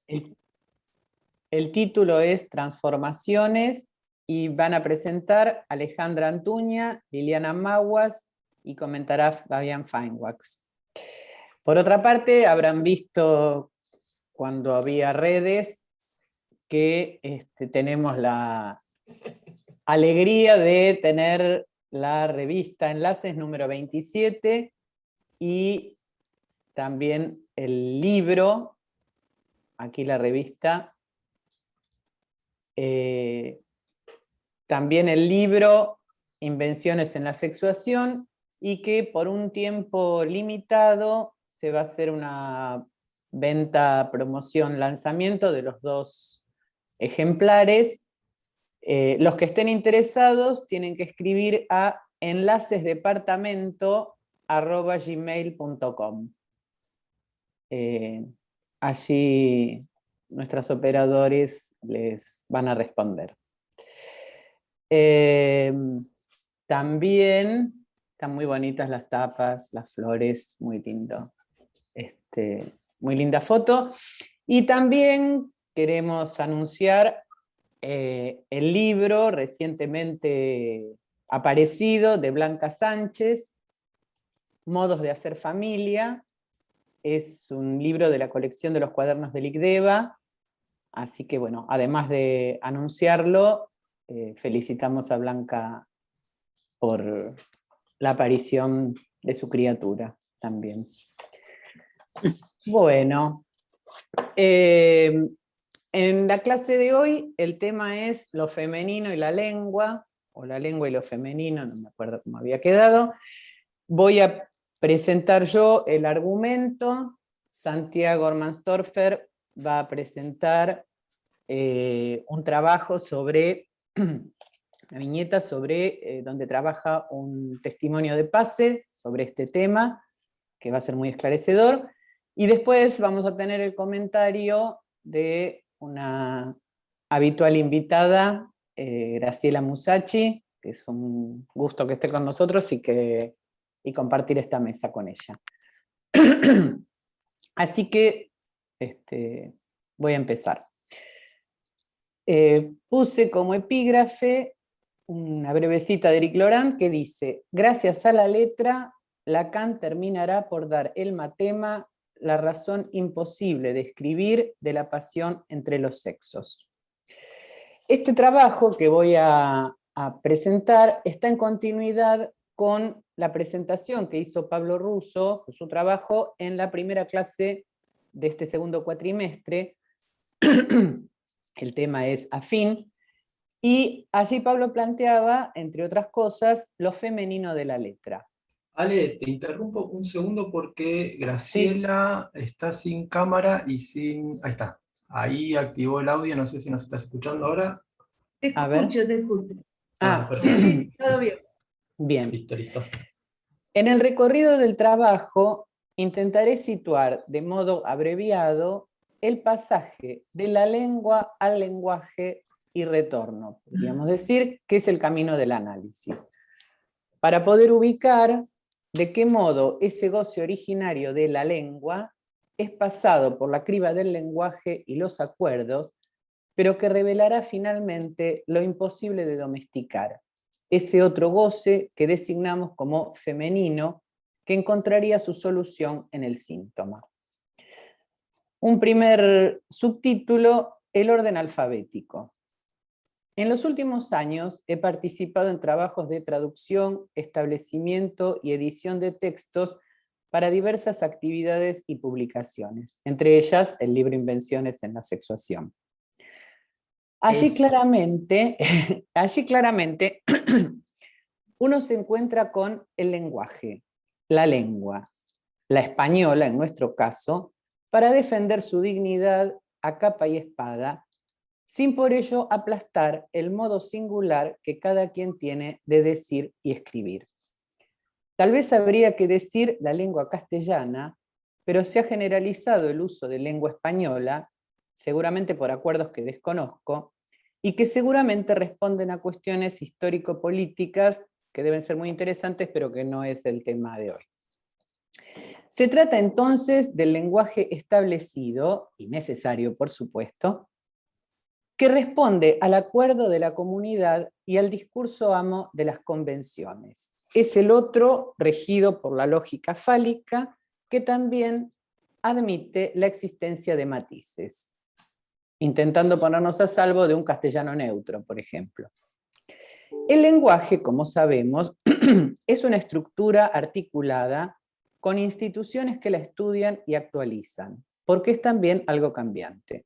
El, el título es Transformaciones y van a presentar Alejandra Antuña, Liliana Maguas y comentará Fabián Feinwax. Por otra parte, habrán visto cuando había redes que tenemos la alegría de tener la revista Enlaces número 27 y también el libro, aquí la revista, también el libro Invenciones en la Sexuación, y que por un tiempo limitado se va a hacer una venta, promoción, lanzamiento de los 2 ejemplares. Los que estén interesados tienen que escribir a enlacesdepartamento@gmail.com. Allí nuestros operadores les van a responder. También están muy bonitas las tapas, las flores, muy lindo. Muy linda foto. Y también queremos anunciar el libro recientemente aparecido de Blanca Sánchez, Modos de hacer familia. Es un libro de la colección de los cuadernos del ICDEVA, así que bueno, además de anunciarlo, felicitamos a Blanca por la aparición de su criatura también. Bueno, en la clase de hoy el tema es lo femenino y la lengua, o la lengua y lo femenino, no me acuerdo cómo había quedado. Voy a presentar yo el argumento. Santiago Ormanstorfer va a presentar un trabajo sobre, una viñeta sobre donde trabaja un testimonio de Pase sobre este tema, que va a ser muy esclarecedor. Y después vamos a tener el comentario de una habitual invitada, Graciela Musacci, que es un gusto que esté con nosotros y compartir esta mesa con ella. Así que voy a empezar. Puse como epígrafe una breve cita de Eric Laurent que dice: gracias a la letra, Lacan terminará por dar el matema, la razón imposible de escribir de la pasión entre los sexos. Este trabajo que voy a presentar está en continuidad con la presentación que hizo Pablo Russo, su trabajo, en la primera clase de este segundo cuatrimestre. El tema es afín, y allí Pablo planteaba, entre otras cosas, lo femenino de la letra. Ale, te interrumpo un segundo porque Sí. Graciela está sin cámara y sin... Ahí está. Ahí activó el audio, no sé si nos estás escuchando ahora. Te A ver. escucho, te escucho. Perfecto. Sí, todo bien. Bien. Listo, listo. En el recorrido del trabajo intentaré situar de modo abreviado el pasaje de la lengua al lenguaje y retorno. Podríamos decir que es el camino del análisis. Para poder ubicar de qué modo ese goce originario de la lengua es pasado por la criba del lenguaje y los acuerdos, pero que revelará finalmente lo imposible de domesticar, ese otro goce que designamos como femenino, que encontraría su solución en el síntoma. Un primer subtítulo: el orden alfabético. En los últimos años he participado en trabajos de traducción, establecimiento y edición de textos para diversas actividades y publicaciones, entre ellas el libro Invenciones en la Sexuación. Allí claramente uno se encuentra con el lenguaje, la lengua, la española en nuestro caso, para defender su dignidad a capa y espada, sin por ello aplastar el modo singular que cada quien tiene de decir y escribir. Tal vez habría que decir la lengua castellana, pero se ha generalizado el uso de lengua española, seguramente por acuerdos que desconozco, y que seguramente responden a cuestiones histórico-políticas que deben ser muy interesantes, pero que no es el tema de hoy. Se trata entonces del lenguaje establecido, y necesario por supuesto, que responde al acuerdo de la comunidad y al discurso amo de las convenciones. Es el otro regido por la lógica fálica, que también admite la existencia de matices, intentando ponernos a salvo de un castellano neutro, por ejemplo. El lenguaje, como sabemos, es una estructura articulada con instituciones que la estudian y actualizan, porque es también algo cambiante.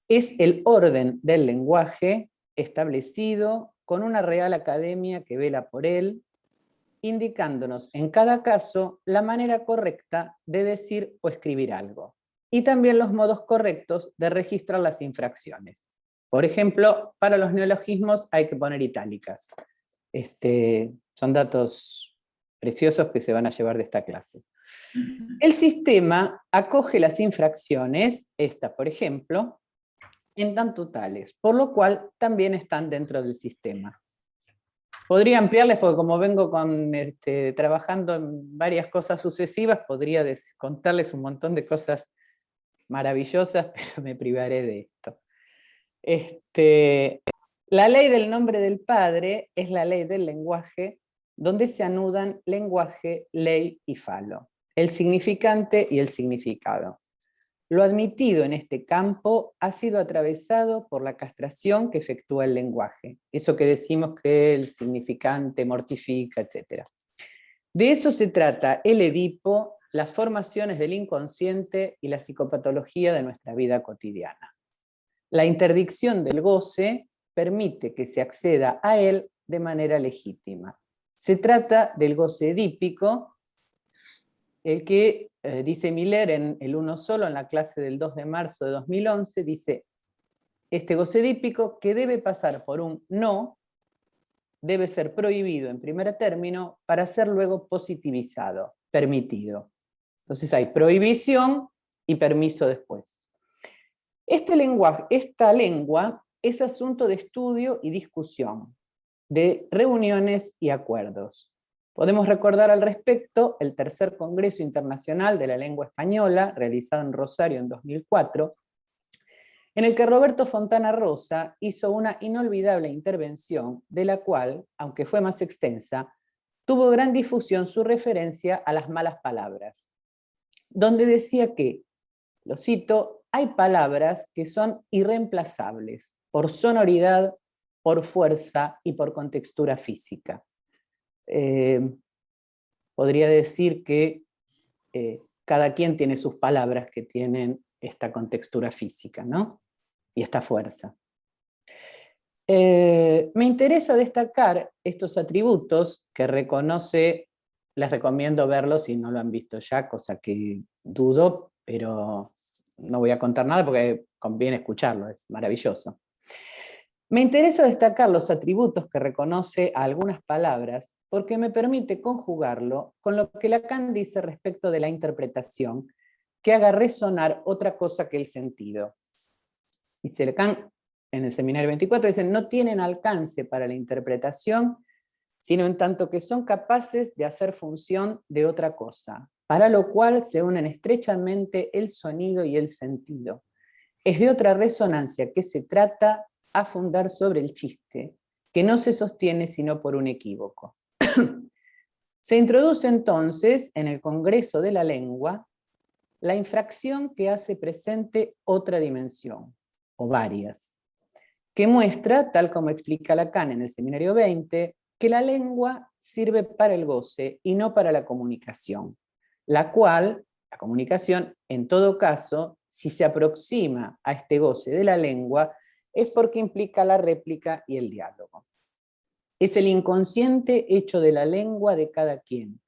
Es el orden del lenguaje establecido con una Real Academia que vela por él, indicándonos en cada caso la manera correcta de decir o escribir algo, y también los modos correctos de registrar las infracciones. Por ejemplo, para los neologismos hay que poner itálicas. Son datos preciosos que se van a llevar de esta clase. El sistema acoge las infracciones, esta por ejemplo, en tanto tales, por lo cual también están dentro del sistema. Podría ampliarles, porque como vengo trabajando en varias cosas sucesivas, podría contarles un montón de cosas maravillosas, pero me privaré de esto. La ley del nombre del padre es la ley del lenguaje, donde se anudan lenguaje, ley y falo, el significante y el significado. Lo admitido en este campo ha sido atravesado por la castración que efectúa el lenguaje. Eso que decimos que el significante mortifica, etc. De eso se trata el Edipo, las formaciones del inconsciente y la psicopatología de nuestra vida cotidiana. La interdicción del goce permite que se acceda a él de manera legítima. Se trata del goce edípico, el que dice Miller en El uno solo, en la clase del 2 de marzo de 2011, dice, este goce edípico que debe pasar por un no, debe ser prohibido en primer término para ser luego positivizado, permitido. Entonces hay prohibición y permiso después. Esta lengua es asunto de estudio y discusión, de reuniones y acuerdos. Podemos recordar al respecto el tercer Congreso Internacional de la Lengua Española, realizado en Rosario en 2004, en el que Roberto Fontana Rosa hizo una inolvidable intervención, de la cual, aunque fue más extensa, tuvo gran difusión su referencia a las malas palabras, donde decía que, lo cito, hay palabras que son irreemplazables por sonoridad, por fuerza y por contextura física. Podría decir que cada quien tiene sus palabras que tienen esta contextura física, ¿no? Y esta fuerza. Me interesa destacar estos atributos que reconoce, les recomiendo verlos si no lo han visto ya, cosa que dudo, pero no voy a contar nada porque conviene escucharlo, es maravilloso. Me interesa destacar los atributos que reconoce a algunas palabras porque me permite conjugarlo con lo que Lacan dice respecto de la interpretación, que haga resonar otra cosa que el sentido. Dice Lacan en el seminario 24, dice, no tienen alcance para la interpretación, sino en tanto que son capaces de hacer función de otra cosa, para lo cual se unen estrechamente el sonido y el sentido. Es de otra resonancia que se trata a fundar sobre el chiste, que no se sostiene sino por un equívoco. Se introduce entonces en el Congreso de la Lengua la infracción que hace presente otra dimensión, o varias, que muestra, tal como explica Lacan en el seminario 20, que la lengua sirve para el goce y no para la comunicación, la cual, la comunicación, en todo caso, si se aproxima a este goce de la lengua, es porque implica la réplica y el diálogo. Es el inconsciente hecho de la lengua de cada quien,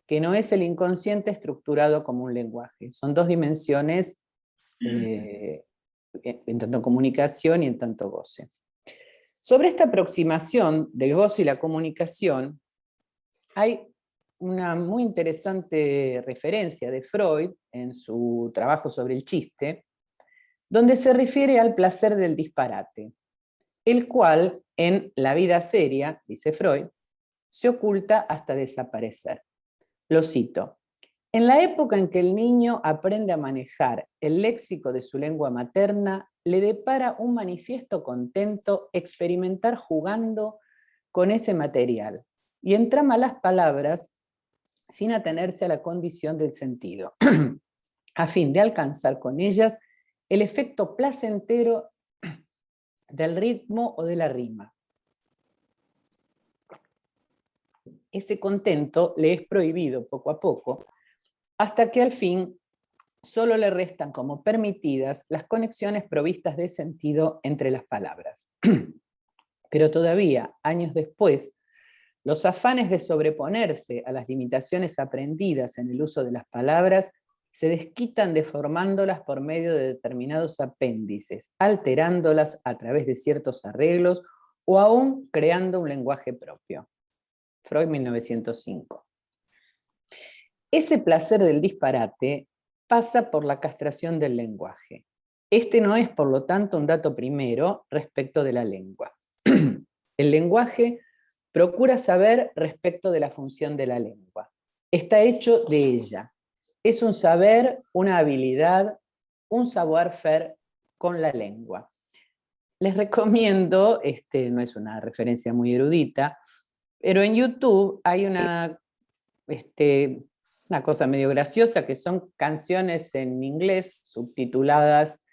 que no es el inconsciente estructurado como un lenguaje. Son dos dimensiones en tanto comunicación y en tanto goce. Sobre esta aproximación del goce y la comunicación, hay una muy interesante referencia de Freud en su trabajo sobre el chiste, donde se refiere al placer del disparate, el cual en la vida seria, dice Freud, se oculta hasta desaparecer. Lo cito, En la época en que el niño aprende a manejar el léxico de su lengua materna, le depara un manifiesto contento experimentar jugando con ese material y entrama las palabras sin atenerse a la condición del sentido, a fin de alcanzar con ellas el efecto placentero del ritmo o de la rima. Ese contento le es prohibido poco a poco, hasta que al fin solo le restan como permitidas las conexiones provistas de sentido entre las palabras. Pero todavía, años después, los afanes de sobreponerse a las limitaciones aprendidas en el uso de las palabras se desquitan deformándolas por medio de determinados apéndices, alterándolas a través de ciertos arreglos o aún creando un lenguaje propio. Freud, 1905. Ese placer del disparate pasa por la castración del lenguaje. Este no es, por lo tanto, un dato primero respecto de la lengua. El lenguaje procura saber respecto de la función de la lengua. Está hecho de ella. Es un saber, una habilidad, un savoir-faire con la lengua. Les recomiendo, no es una referencia muy erudita, pero en YouTube hay una cosa medio graciosa, que son canciones en inglés subtituladas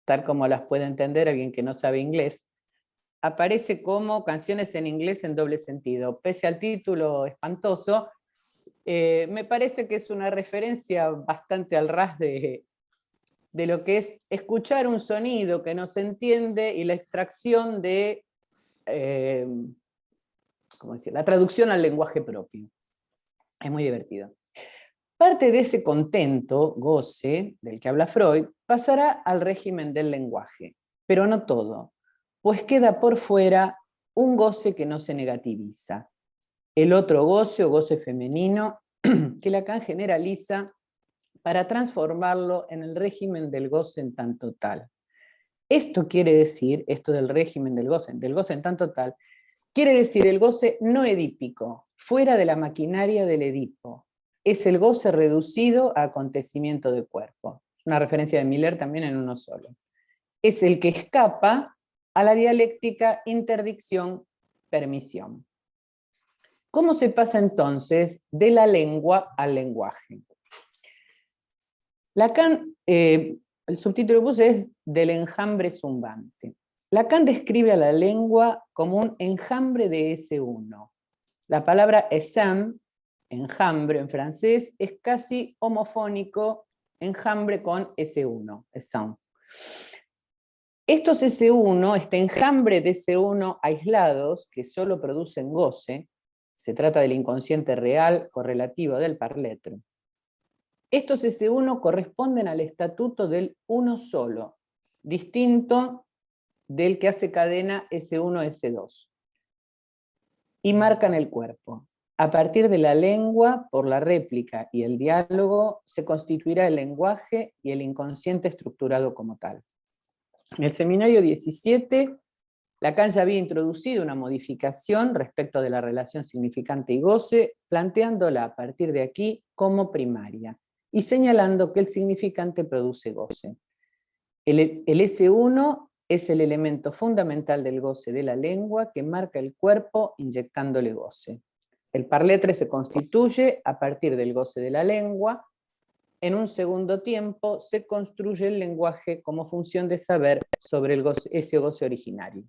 tal como las puede entender alguien que no sabe inglés. Aparece como canciones en inglés en doble sentido. Pese al título espantoso, me parece que es una referencia bastante al ras de lo que es escuchar un sonido que no se entiende y la extracción de ¿cómo decir? La traducción al lenguaje propio. Es muy divertido. Parte de ese contento, goce, del que habla Freud, pasará al régimen del lenguaje, pero no todo, pues queda por fuera un goce que no se negativiza. El otro goce o goce femenino que Lacan generaliza para transformarlo en el régimen del goce en tanto tal. Esto quiere decir, esto del régimen del goce en tanto tal, quiere decir el goce no edípico, fuera de la maquinaria del Edipo. Es el goce reducido a acontecimiento de cuerpo. Una referencia de Miller también en uno solo. Es el que escapa a la dialéctica interdicción-permisión. ¿Cómo se pasa entonces de la lengua al lenguaje? Lacan, el subtítulo que puse es del enjambre zumbante. Lacan describe a la lengua como un enjambre de S1. La palabra essaim, enjambre en francés, es casi homofónico enjambre con S1, essaim. Estos S1, este enjambre de S1 aislados, que solo producen goce, se trata del inconsciente real correlativo del parletre. Estos S1 corresponden al estatuto del uno solo, distinto del que hace cadena S1, S2. Y marcan el cuerpo. A partir de la lengua, por la réplica y el diálogo, se constituirá el lenguaje y el inconsciente estructurado como tal. En el seminario 17, Lacan ya había introducido una modificación respecto de la relación significante y goce, planteándola a partir de aquí como primaria, y señalando que el significante produce goce. El S1 es el elemento fundamental del goce de la lengua que marca el cuerpo inyectándole goce. El parletre se constituye a partir del goce de la lengua. En un segundo tiempo se construye el lenguaje como función de saber sobre ese goce originario.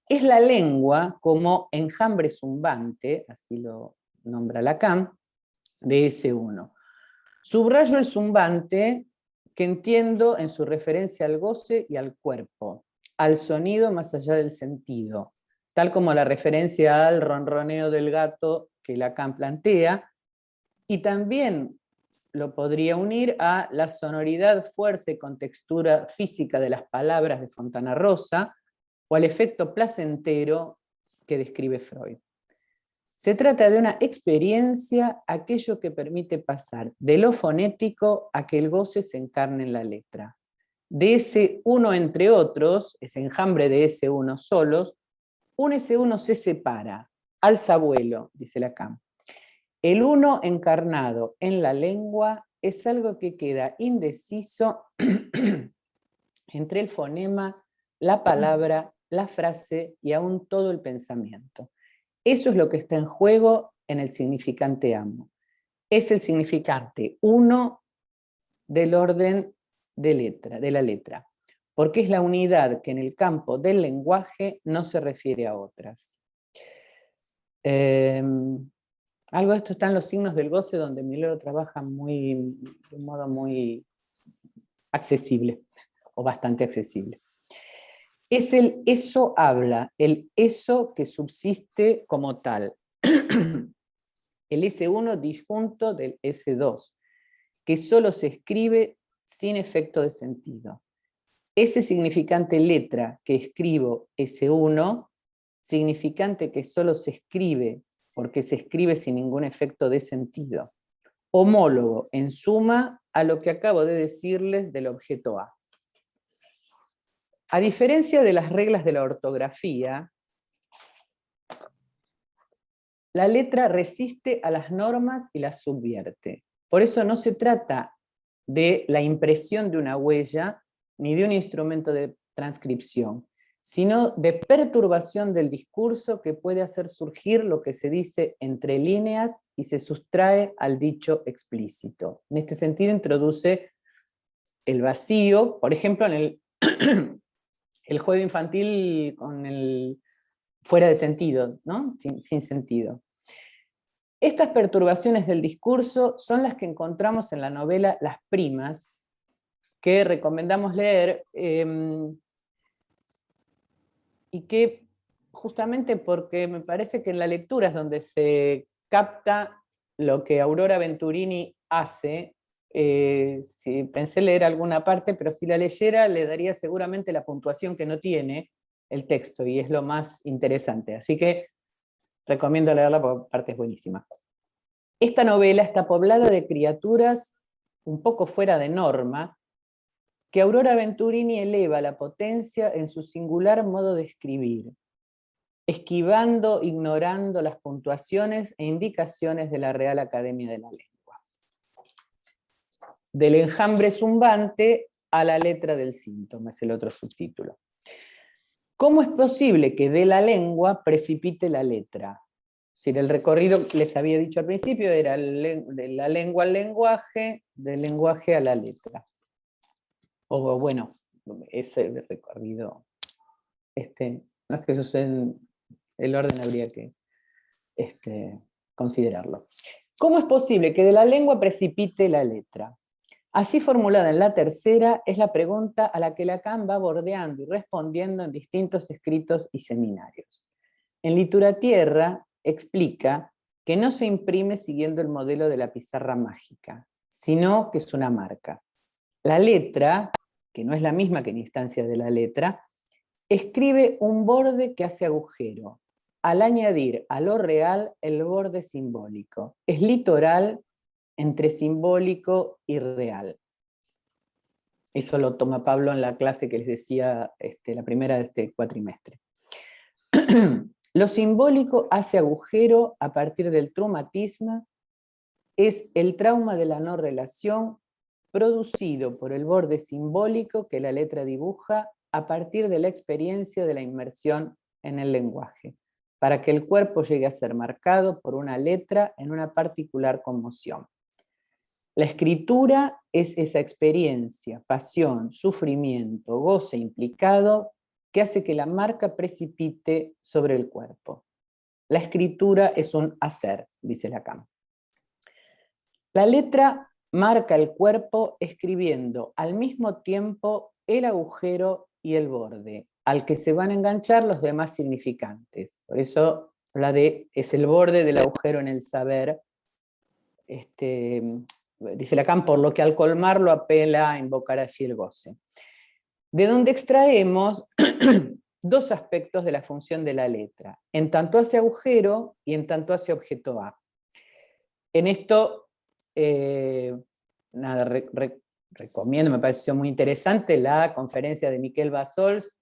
Es la lengua como enjambre zumbante, así lo nombra Lacan, de S1. Subrayo el zumbante que entiendo en su referencia al goce y al cuerpo, al sonido más allá del sentido, tal como la referencia al ronroneo del gato que Lacan plantea, y también lo podría unir a la sonoridad, fuerza y contextura física de las palabras de Fontana Rosa, o al efecto placentero que describe Freud. Se trata de una experiencia, aquello que permite pasar de lo fonético a que el goce se encarne en la letra. De ese uno entre otros, ese enjambre de ese uno solos, un S1 se separa, alza vuelo, dice Lacan, El uno encarnado en la lengua es algo que queda indeciso entre el fonema, la palabra, la frase y aún todo el pensamiento. Eso es lo que está en juego en el significante amo. Es el significante uno del orden de la letra, porque es la unidad que en el campo del lenguaje no se refiere a otras. Algo de esto está en los signos del goce, donde Milero trabaja de un modo muy accesible, o bastante accesible. Es el eso habla, el eso que subsiste como tal. El S1 disjunto del S2, que solo se escribe sin efecto de sentido. Ese significante letra que escribo S1, significante que solo se escribe porque se escribe sin ningún efecto de sentido. Homólogo, en suma, a lo que acabo de decirles del objeto A. A diferencia de las reglas de la ortografía, la letra resiste a las normas y las subvierte. Por eso no se trata de la impresión de una huella ni de un instrumento de transcripción, sino de perturbación del discurso que puede hacer surgir lo que se dice entre líneas y se sustrae al dicho explícito. En este sentido introduce el vacío, por ejemplo, en el juego infantil con el fuera de sentido, ¿no? Sin sentido. Estas perturbaciones del discurso son las que encontramos en la novela Las Primas, que recomendamos leer, y que justamente porque me parece que en la lectura es donde se capta lo que Aurora Venturini hace. Si pensé leer alguna parte, pero si la leyera le daría seguramente la puntuación que no tiene el texto, y es lo más interesante. Así que recomiendo leerla porque parte es buenísima. Esta novela está poblada de criaturas un poco fuera de norma, que Aurora Venturini eleva la potencia en su singular modo de escribir, esquivando, ignorando las puntuaciones e indicaciones de la Real Academia de la Lengua. Del enjambre zumbante a la letra del síntoma, es el otro subtítulo. ¿Cómo es posible que de la lengua precipite la letra? Si el recorrido, les había dicho al principio, era de la lengua al lenguaje, del lenguaje a la letra. O bueno, ese recorrido, no es que suceda en el orden, habría que considerarlo. ¿Cómo es posible que de la lengua precipite la letra? Así formulada en la tercera, es la pregunta a la que Lacan va bordeando y respondiendo en distintos escritos y seminarios. En Lituratierra explica que no se imprime siguiendo el modelo de la pizarra mágica, sino que es una marca. La letra, que no es la misma que en instancia de la letra, escribe un borde que hace agujero, al añadir a lo real el borde simbólico. Es litoral entre simbólico y real. Eso lo toma Pablo en la clase que les decía, la primera de este cuatrimestre. Lo simbólico hace agujero a partir del traumatismo, es el trauma de la no relación producido por el borde simbólico que la letra dibuja a partir de la experiencia de la inmersión en el lenguaje, para que el cuerpo llegue a ser marcado por una letra en una particular conmoción. La escritura es esa experiencia, pasión, sufrimiento, goce implicado que hace que la marca precipite sobre el cuerpo. La escritura es un hacer, dice Lacan. La letra marca el cuerpo escribiendo al mismo tiempo el agujero y el borde, al que se van a enganchar los demás significantes. Por eso es el borde del agujero en el saber. Dice Lacan, por lo que al colmarlo apela a invocar allí el goce. De donde extraemos dos aspectos de la función de la letra, en tanto hace agujero y en tanto hace objeto A. En esto, recomiendo, me pareció muy interesante la conferencia de Miquel Bassols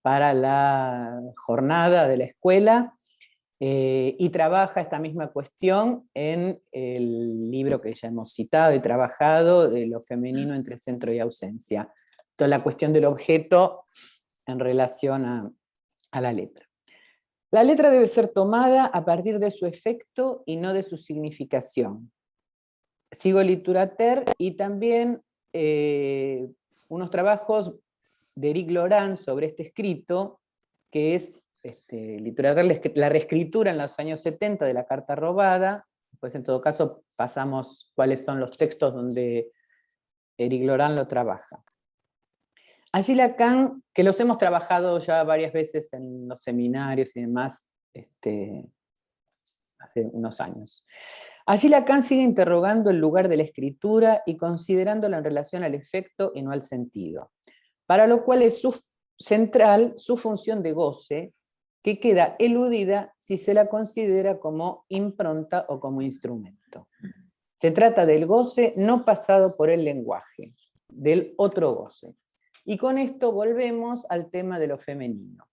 para la jornada de la escuela, Y trabaja esta misma cuestión en el libro que ya hemos citado y trabajado, de lo femenino entre centro y ausencia. Toda la cuestión del objeto en relación a la letra. La letra debe ser tomada a partir de su efecto y no de su significación. Sigo Literature y también unos trabajos de Éric Laurent sobre este escrito, que es Literature, la reescritura en los años 70 de la Carta Robada. Pues en todo caso pasamos cuáles son los textos donde Éric Laurent lo trabaja. Allí Lacan, que los hemos trabajado ya varias veces en los seminarios y demás, hace unos años. Allí Lacan sigue interrogando el lugar de la escritura y considerándola en relación al efecto y no al sentido, para lo cual es central su función de goce, que queda eludida si se la considera como impronta o como instrumento. Se trata del goce no pasado por el lenguaje, del otro goce. Y con esto volvemos al tema de lo femenino.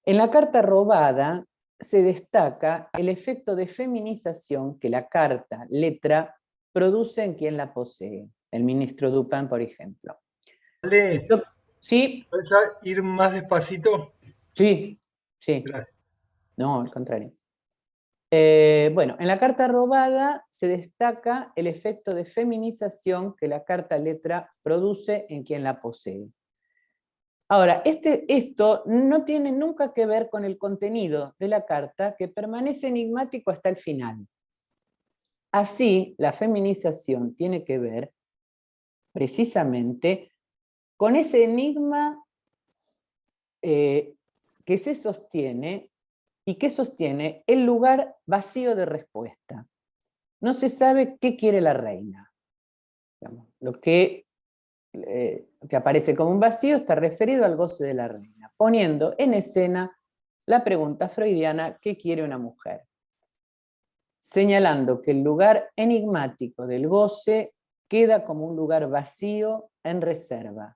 En la Carta Robada se destaca el efecto de feminización que la carta, letra, produce en quien la posee. El ministro Dupin, por ejemplo. Ale, ¿Sí? ¿puedes ir más despacito? Sí, sí. Gracias. No, al contrario. Bueno, en la Carta Robada se destaca el efecto de feminización que la carta letra produce en quien la posee. Ahora, esto no tiene nunca que ver con el contenido de la carta, que permanece enigmático hasta el final. Así, la feminización tiene que ver precisamente con ese enigma que se sostiene y que sostiene el lugar vacío de respuesta. No se sabe qué quiere la reina. Digamos, lo que aparece como un vacío está referido al goce de la reina, poniendo en escena la pregunta freudiana ¿qué quiere una mujer? Señalando que el lugar enigmático del goce queda como un lugar vacío en reserva.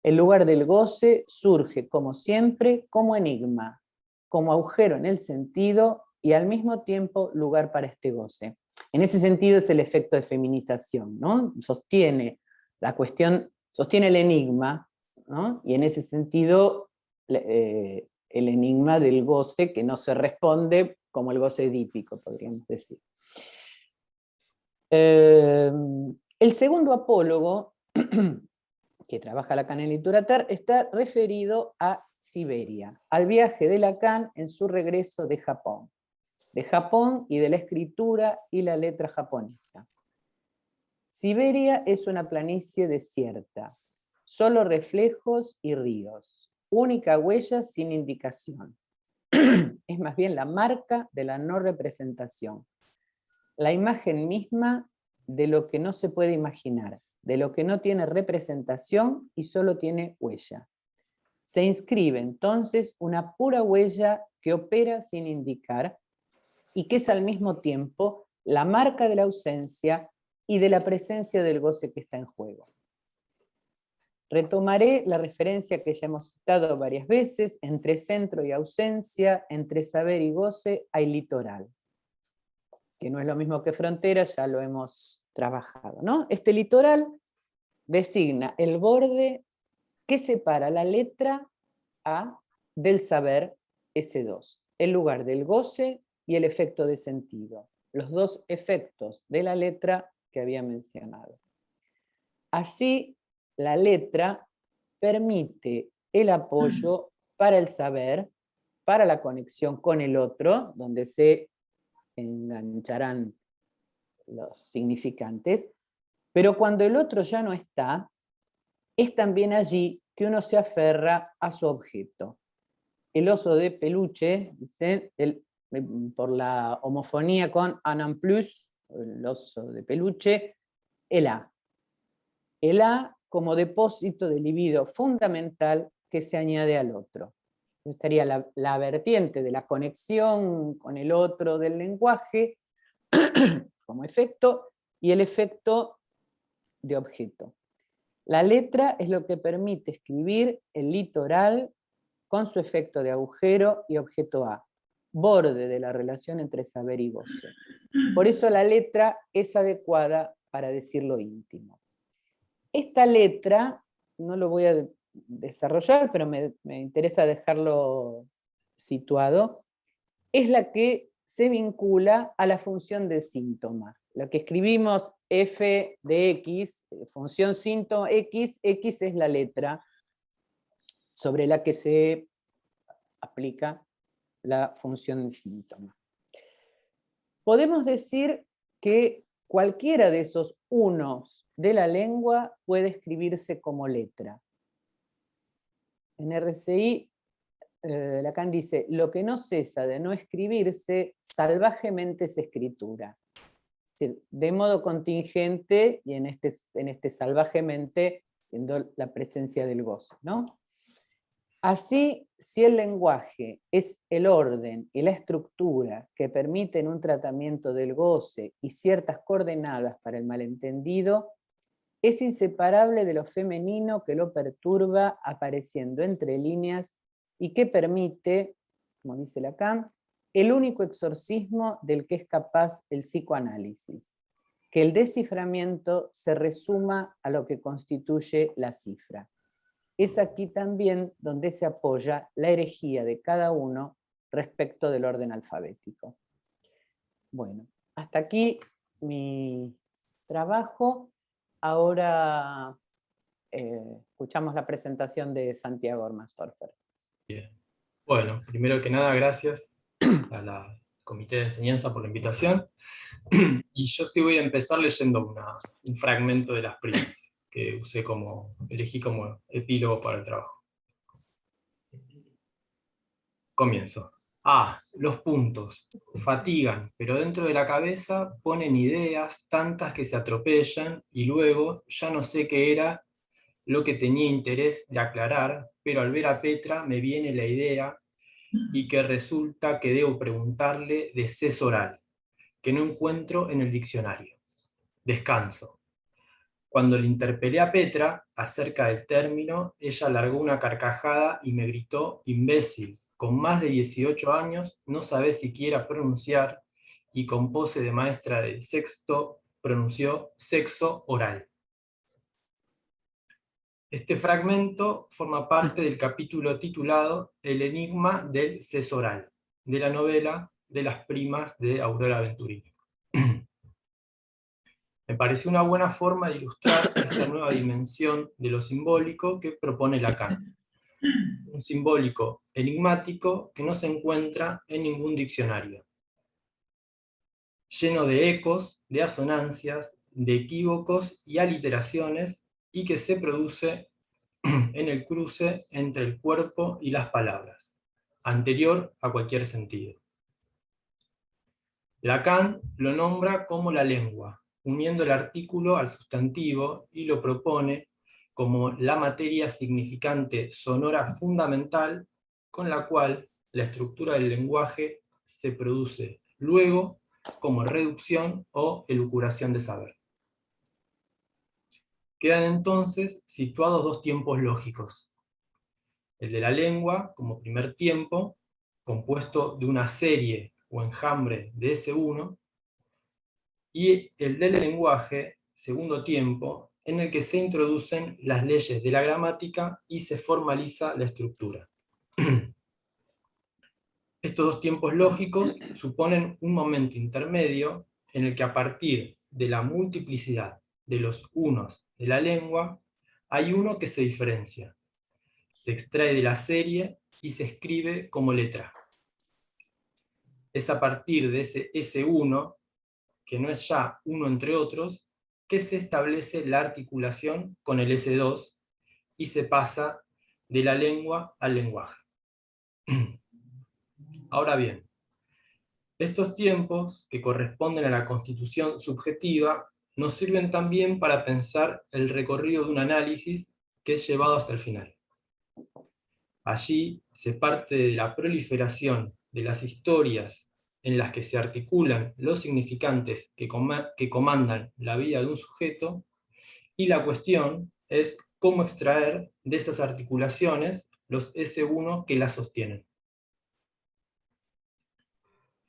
El lugar del goce surge, como siempre, como enigma, como agujero en el sentido y al mismo tiempo lugar para este goce. En ese sentido es el efecto de feminización, ¿no? Sostiene la cuestión, sostiene el enigma, ¿no? Y en ese sentido el enigma del goce que no se responde como el goce edípico, podríamos decir. El segundo apólogo que trabaja Lacan en Literature está referido a Siberia, al viaje de Lacan en su regreso de Japón y de la escritura y la letra japonesa. Siberia es una planicie desierta, solo reflejos y ríos, única huella sin indicación. Es más bien la marca de la no representación, la imagen misma de lo que no se puede imaginar, de lo que no tiene representación y solo tiene huella. Se inscribe entonces una pura huella que opera sin indicar y que es al mismo tiempo la marca de la ausencia y de la presencia del goce que está en juego. Retomaré la referencia que ya hemos citado varias veces: entre centro y ausencia, entre saber y goce hay litoral, que no es lo mismo que frontera, ya lo hemos trabajado, ¿no? Este litoral designa el borde que separa la letra A del saber S2, el lugar del goce y el efecto de sentido, los dos efectos de la letra que había mencionado. Así, la letra permite el apoyo para el saber, para la conexión con el otro, donde se engancharán los significantes, pero cuando el otro ya no está, es también allí que uno se aferra a su objeto. El oso de peluche, dice, por la homofonía con un en plus, el oso de peluche, el A. El A como depósito de libido fundamental que se añade al otro. Estaría la vertiente de la conexión con el otro del lenguaje como efecto y el efecto de objeto. La letra es lo que permite escribir el litoral con su efecto de agujero y objeto A. borde de la relación entre saber y goce. Por eso la letra es adecuada para decir lo íntimo. Esta letra, no lo voy a desarrollar, pero me interesa dejarlo situado, es la que se vincula a la función del síntoma. Lo que escribimos f de x, función síntoma x, x es la letra sobre la que se aplica la función del síntoma. Podemos decir que cualquiera de esos unos de la lengua puede escribirse como letra. En RCI, Lacan dice, lo que no cesa de no escribirse, salvajemente es escritura. Es decir, de modo contingente, y en este salvajemente, viendo la presencia del goce, ¿no? Así, si el lenguaje es el orden y la estructura que permiten un tratamiento del goce y ciertas coordenadas para el malentendido, es inseparable de lo femenino que lo perturba apareciendo entre líneas y que permite, como dice Lacan, el único exorcismo del que es capaz el psicoanálisis, que el desciframiento se resuma a lo que constituye la cifra. Es aquí también donde se apoya la herejía de cada uno respecto del orden alfabético. Bueno, hasta aquí mi trabajo. Ahora escuchamos la presentación de Santiago Ormanstorfer. Bien. Bueno, primero que nada, gracias al Comité de Enseñanza por la invitación. Y yo sí voy a empezar leyendo un fragmento de las primas, que elegí como epílogo para el trabajo. Comienzo. Los puntos. Fatigan, pero dentro de la cabeza ponen ideas tantas que se atropellan y luego ya no sé qué era lo que tenía interés de aclarar, pero al ver a Petra me viene la idea y que resulta que debo preguntarle de seso oral, que no encuentro en el diccionario. Descanso. Cuando le interpelé a Petra acerca del término, ella largó una carcajada y me gritó: imbécil, con más de 18 años no sabés siquiera pronunciar, y con pose de maestra del sexto pronunció sexo oral. Este fragmento forma parte del capítulo titulado El enigma del seso oral, de la novela de las primas de Aurora Venturini. Me pareció una buena forma de ilustrar esta nueva dimensión de lo simbólico que propone Lacan. Un simbólico enigmático que no se encuentra en ningún diccionario. Lleno de ecos, de asonancias, de equívocos y aliteraciones, y que se produce en el cruce entre el cuerpo y las palabras, anterior a cualquier sentido. Lacan lo nombra como la lengua, uniendo el artículo al sustantivo, y lo propone como la materia significante sonora fundamental con la cual la estructura del lenguaje se produce luego como reducción o elucubración de saber. Quedan entonces situados dos tiempos lógicos. El de la lengua como primer tiempo, compuesto de una serie o enjambre de S1, y el del lenguaje, segundo tiempo, en el que se introducen las leyes de la gramática y se formaliza la estructura. Estos dos tiempos lógicos suponen un momento intermedio en el que, a partir de la multiplicidad de los unos de la lengua, hay uno que se diferencia, se extrae de la serie y se escribe como letra. Es a partir de ese S1, que no es ya uno entre otros, que se establece la articulación con el S2 y se pasa de la lengua al lenguaje. Ahora bien, estos tiempos, que corresponden a la constitución subjetiva, nos sirven también para pensar el recorrido de un análisis que es llevado hasta el final. Allí se parte de la proliferación de las historias en las que se articulan los significantes que comandan la vida de un sujeto, y la cuestión es cómo extraer de esas articulaciones los S1 que las sostienen.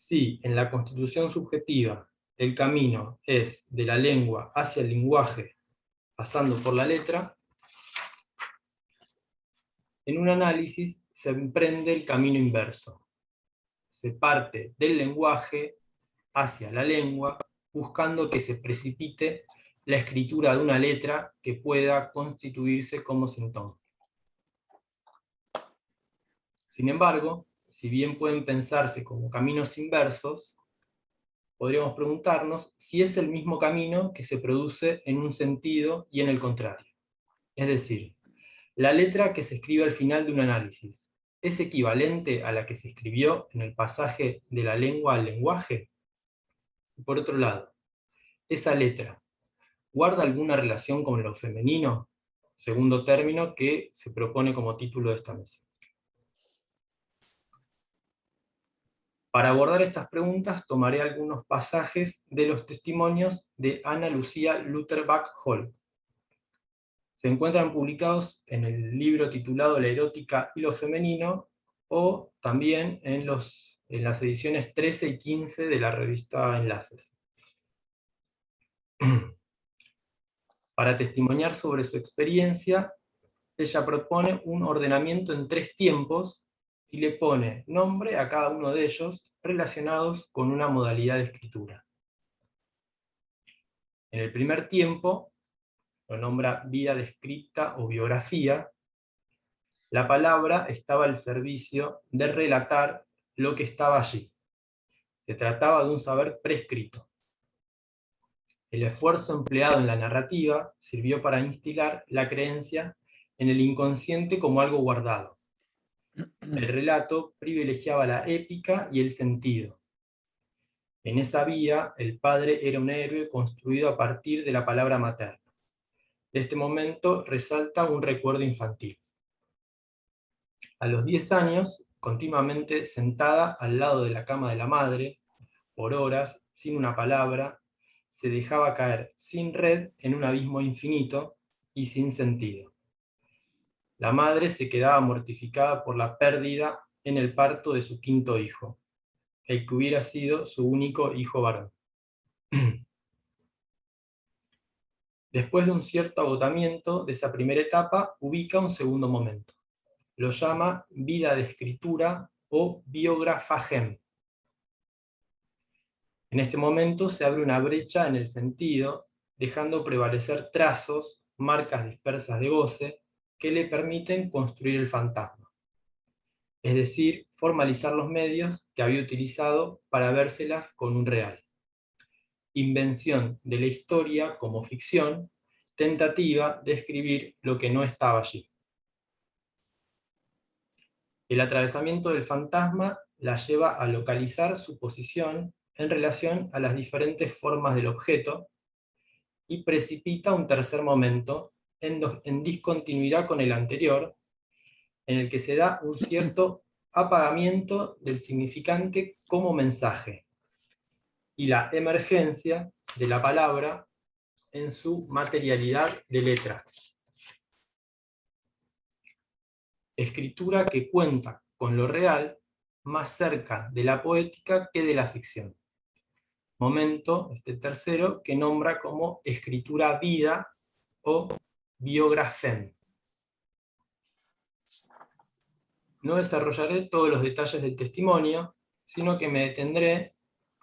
Si en la constitución subjetiva el camino es de la lengua hacia el lenguaje, pasando por la letra, en un análisis se emprende el camino inverso. Se parte del lenguaje hacia la lengua, buscando que se precipite la escritura de una letra que pueda constituirse como sintón. Sin embargo, si bien pueden pensarse como caminos inversos, podríamos preguntarnos si es el mismo camino que se produce en un sentido y en el contrario. Es decir, la letra que se escribe al final de un análisis, ¿es equivalente a la que se escribió en el pasaje de la lengua al lenguaje? Y por otro lado, ¿esa letra guarda alguna relación con lo femenino? Segundo término que se propone como título de esta mesa. Para abordar estas preguntas, tomaré algunos pasajes de los testimonios de Ana Lucía Lutherbach-Hall. Se encuentran publicados en el libro titulado La erótica y lo femenino, o también en las ediciones 13 y 15 de la revista Enlaces. Para testimoniar sobre su experiencia, ella propone un ordenamiento en 3 tiempos y le pone nombre a cada uno de ellos relacionados con una modalidad de escritura. En el primer tiempo, lo nombra vida descrita o biografía. La palabra estaba al servicio de relatar lo que estaba allí. Se trataba de un saber prescrito. El esfuerzo empleado en la narrativa sirvió para instilar la creencia en el inconsciente como algo guardado. El relato privilegiaba la épica y el sentido. En esa vía, el padre era un héroe construido a partir de la palabra materna. De este momento resalta un recuerdo infantil. A los 10 años, continuamente sentada al lado de la cama de la madre, por horas, sin una palabra, se dejaba caer sin red en un abismo infinito y sin sentido. La madre se quedaba mortificada por la pérdida en el parto de su 5º hijo, el que hubiera sido su único hijo varón. Después de un cierto agotamiento de esa primera etapa, ubica un segundo momento. Lo llama vida de escritura o biografagem. En este momento se abre una brecha en el sentido, dejando prevalecer trazos, marcas dispersas de goce, que le permiten construir el fantasma. Es decir, formalizar los medios que había utilizado para vérselas con un real. Invención de la historia como ficción, tentativa de escribir lo que no estaba allí. El atravesamiento del fantasma la lleva a localizar su posición en relación a las diferentes formas del objeto y precipita un tercer momento en discontinuidad con el anterior, en el que se da un cierto apagamiento del significante como mensaje y la emergencia de la palabra en su materialidad de letra. Escritura que cuenta con lo real más cerca de la poética que de la ficción. Momento, este tercero, que nombra como escritura vida o biografem. No desarrollaré todos los detalles del testimonio, sino que me detendré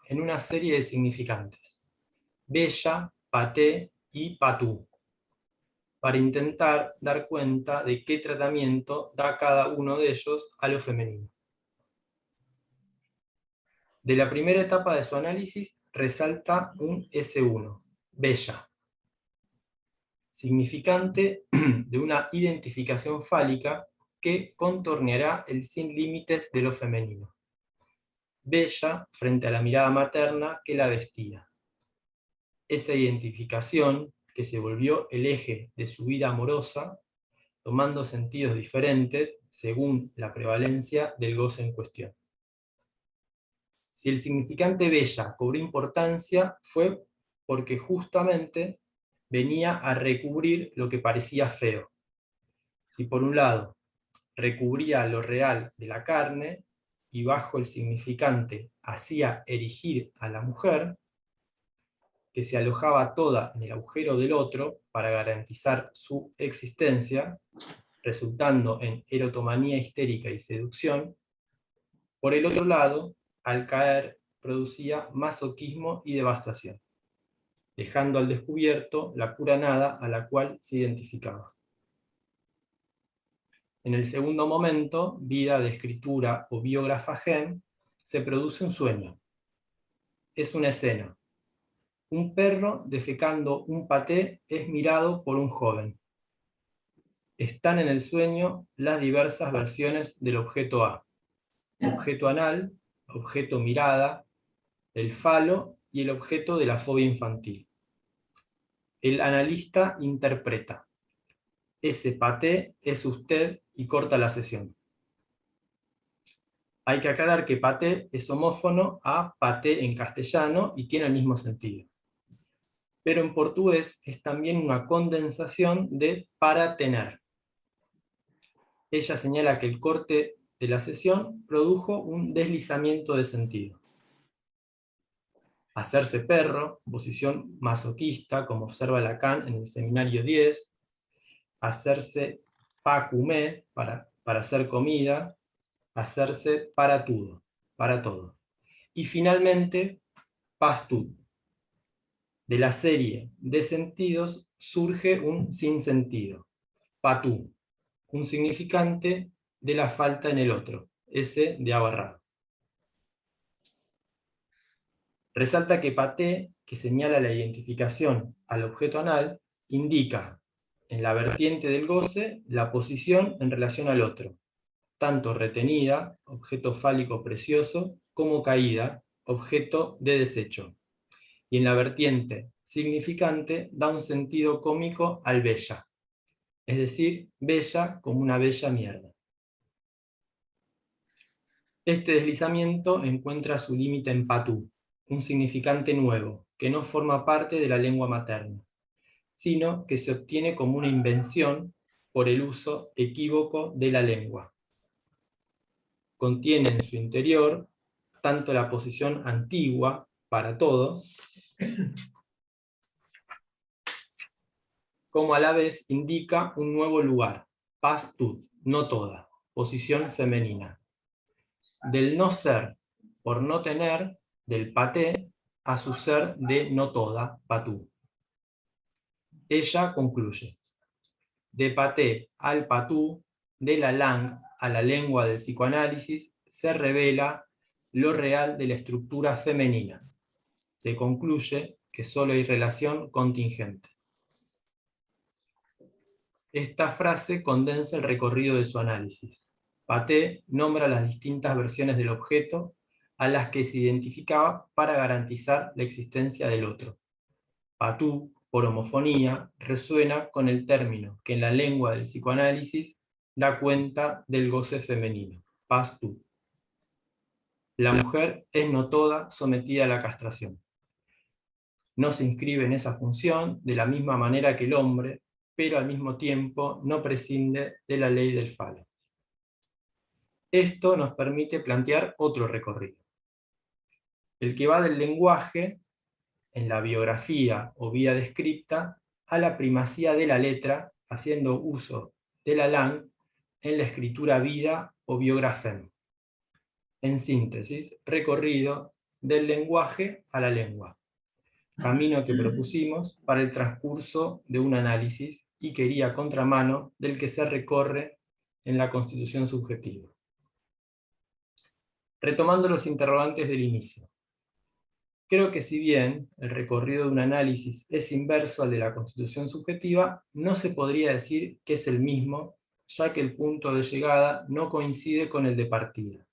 en una serie de significantes: bella, paté y patú, para intentar dar cuenta de qué tratamiento da cada uno de ellos a lo femenino. De la primera etapa de su análisis resalta un S1, bella, significante de una identificación fálica que contorneará el sin límites de lo femenino. Bella frente a la mirada materna que la vestía. Esa identificación que se volvió el eje de su vida amorosa, tomando sentidos diferentes según la prevalencia del goce en cuestión. Si el significante bella cobró importancia, fue porque justamente venía a recubrir lo que parecía feo. Si por un lado recubría lo real de la carne, y bajo el significante hacía erigir a la mujer, que se alojaba toda en el agujero del otro para garantizar su existencia, resultando en erotomanía histérica y seducción. Por el otro lado, al caer producía masoquismo y devastación, dejando al descubierto la pura nada a la cual se identificaba. En el segundo momento, vida de escritura o biógrafa gen, se produce un sueño. Es una escena. Un perro defecando un paté es mirado por un joven. Están en el sueño las diversas versiones del objeto A. Objeto anal, objeto mirada, el falo y el objeto de la fobia infantil. El analista interpreta. Ese paté es usted y corta la sesión. Hay que aclarar que paté es homófono a paté en castellano y tiene el mismo sentido. Pero en portugués es también una condensación de para tener. Ella señala que el corte de la sesión produjo un deslizamiento de sentido. Hacerse perro, posición masoquista, como observa Lacan en el Seminario 10. Hacerse pa comer, para hacer comida. Hacerse para todo. Y finalmente, pastud. De la serie de sentidos surge un sinsentido, patú, un significante de la falta en el otro, ese de abarrado. Resalta que paté, que señala la identificación al objeto anal, indica, en la vertiente del goce, la posición en relación al otro, tanto retenida, objeto fálico precioso, como caída, objeto de desecho. Y en la vertiente significante da un sentido cómico al bella, es decir, bella como una bella mierda. Este deslizamiento encuentra su límite en patú, un significante nuevo, que no forma parte de la lengua materna, sino que se obtiene como una invención por el uso equívoco de la lengua. Contiene en su interior tanto la posición antigua, para todo, como a la vez indica un nuevo lugar, pastud, no toda, posición femenina. Del no ser por no tener, del paté, a su ser de no toda, patú. Ella concluye, de paté al patú, de la langue a la lengua del psicoanálisis, se revela lo real de la estructura femenina. Se concluye que solo hay relación contingente. Esta frase condensa el recorrido de su análisis. Paté nombra las distintas versiones del objeto a las que se identificaba para garantizar la existencia del otro. Patú, por homofonía, resuena con el término que en la lengua del psicoanálisis da cuenta del goce femenino, pastú. La mujer es no toda sometida a la castración. No se inscribe en esa función de la misma manera que el hombre, pero al mismo tiempo no prescinde de la ley del falo. Esto nos permite plantear otro recorrido. El que va del lenguaje, en la biografía o vía descripta, a la primacía de la letra, haciendo uso de la langue en la escritura vida o biografem. En síntesis, recorrido del lenguaje a la lengua. Camino que propusimos para el transcurso de un análisis y que iría a contramano del que se recorre en la constitución subjetiva. Retomando los interrogantes del inicio. Creo que si bien el recorrido de un análisis es inverso al de la constitución subjetiva, no se podría decir que es el mismo, ya que el punto de llegada no coincide con el de partida.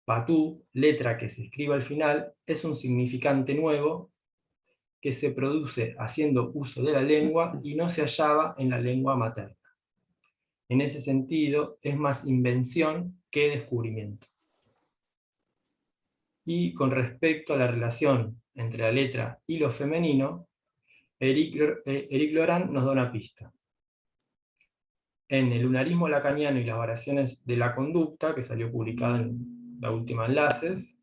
Patú, letra que se escribe al final, es un significante nuevo que se produce haciendo uso de la lengua y no se hallaba en la lengua materna. En ese sentido, es más invención que descubrimiento. Y con respecto a la relación entre la letra y lo femenino, Éric Laurent nos da una pista. En El lunarismo lacaniano y las variaciones de la conducta, que salió publicado en la última enlaces,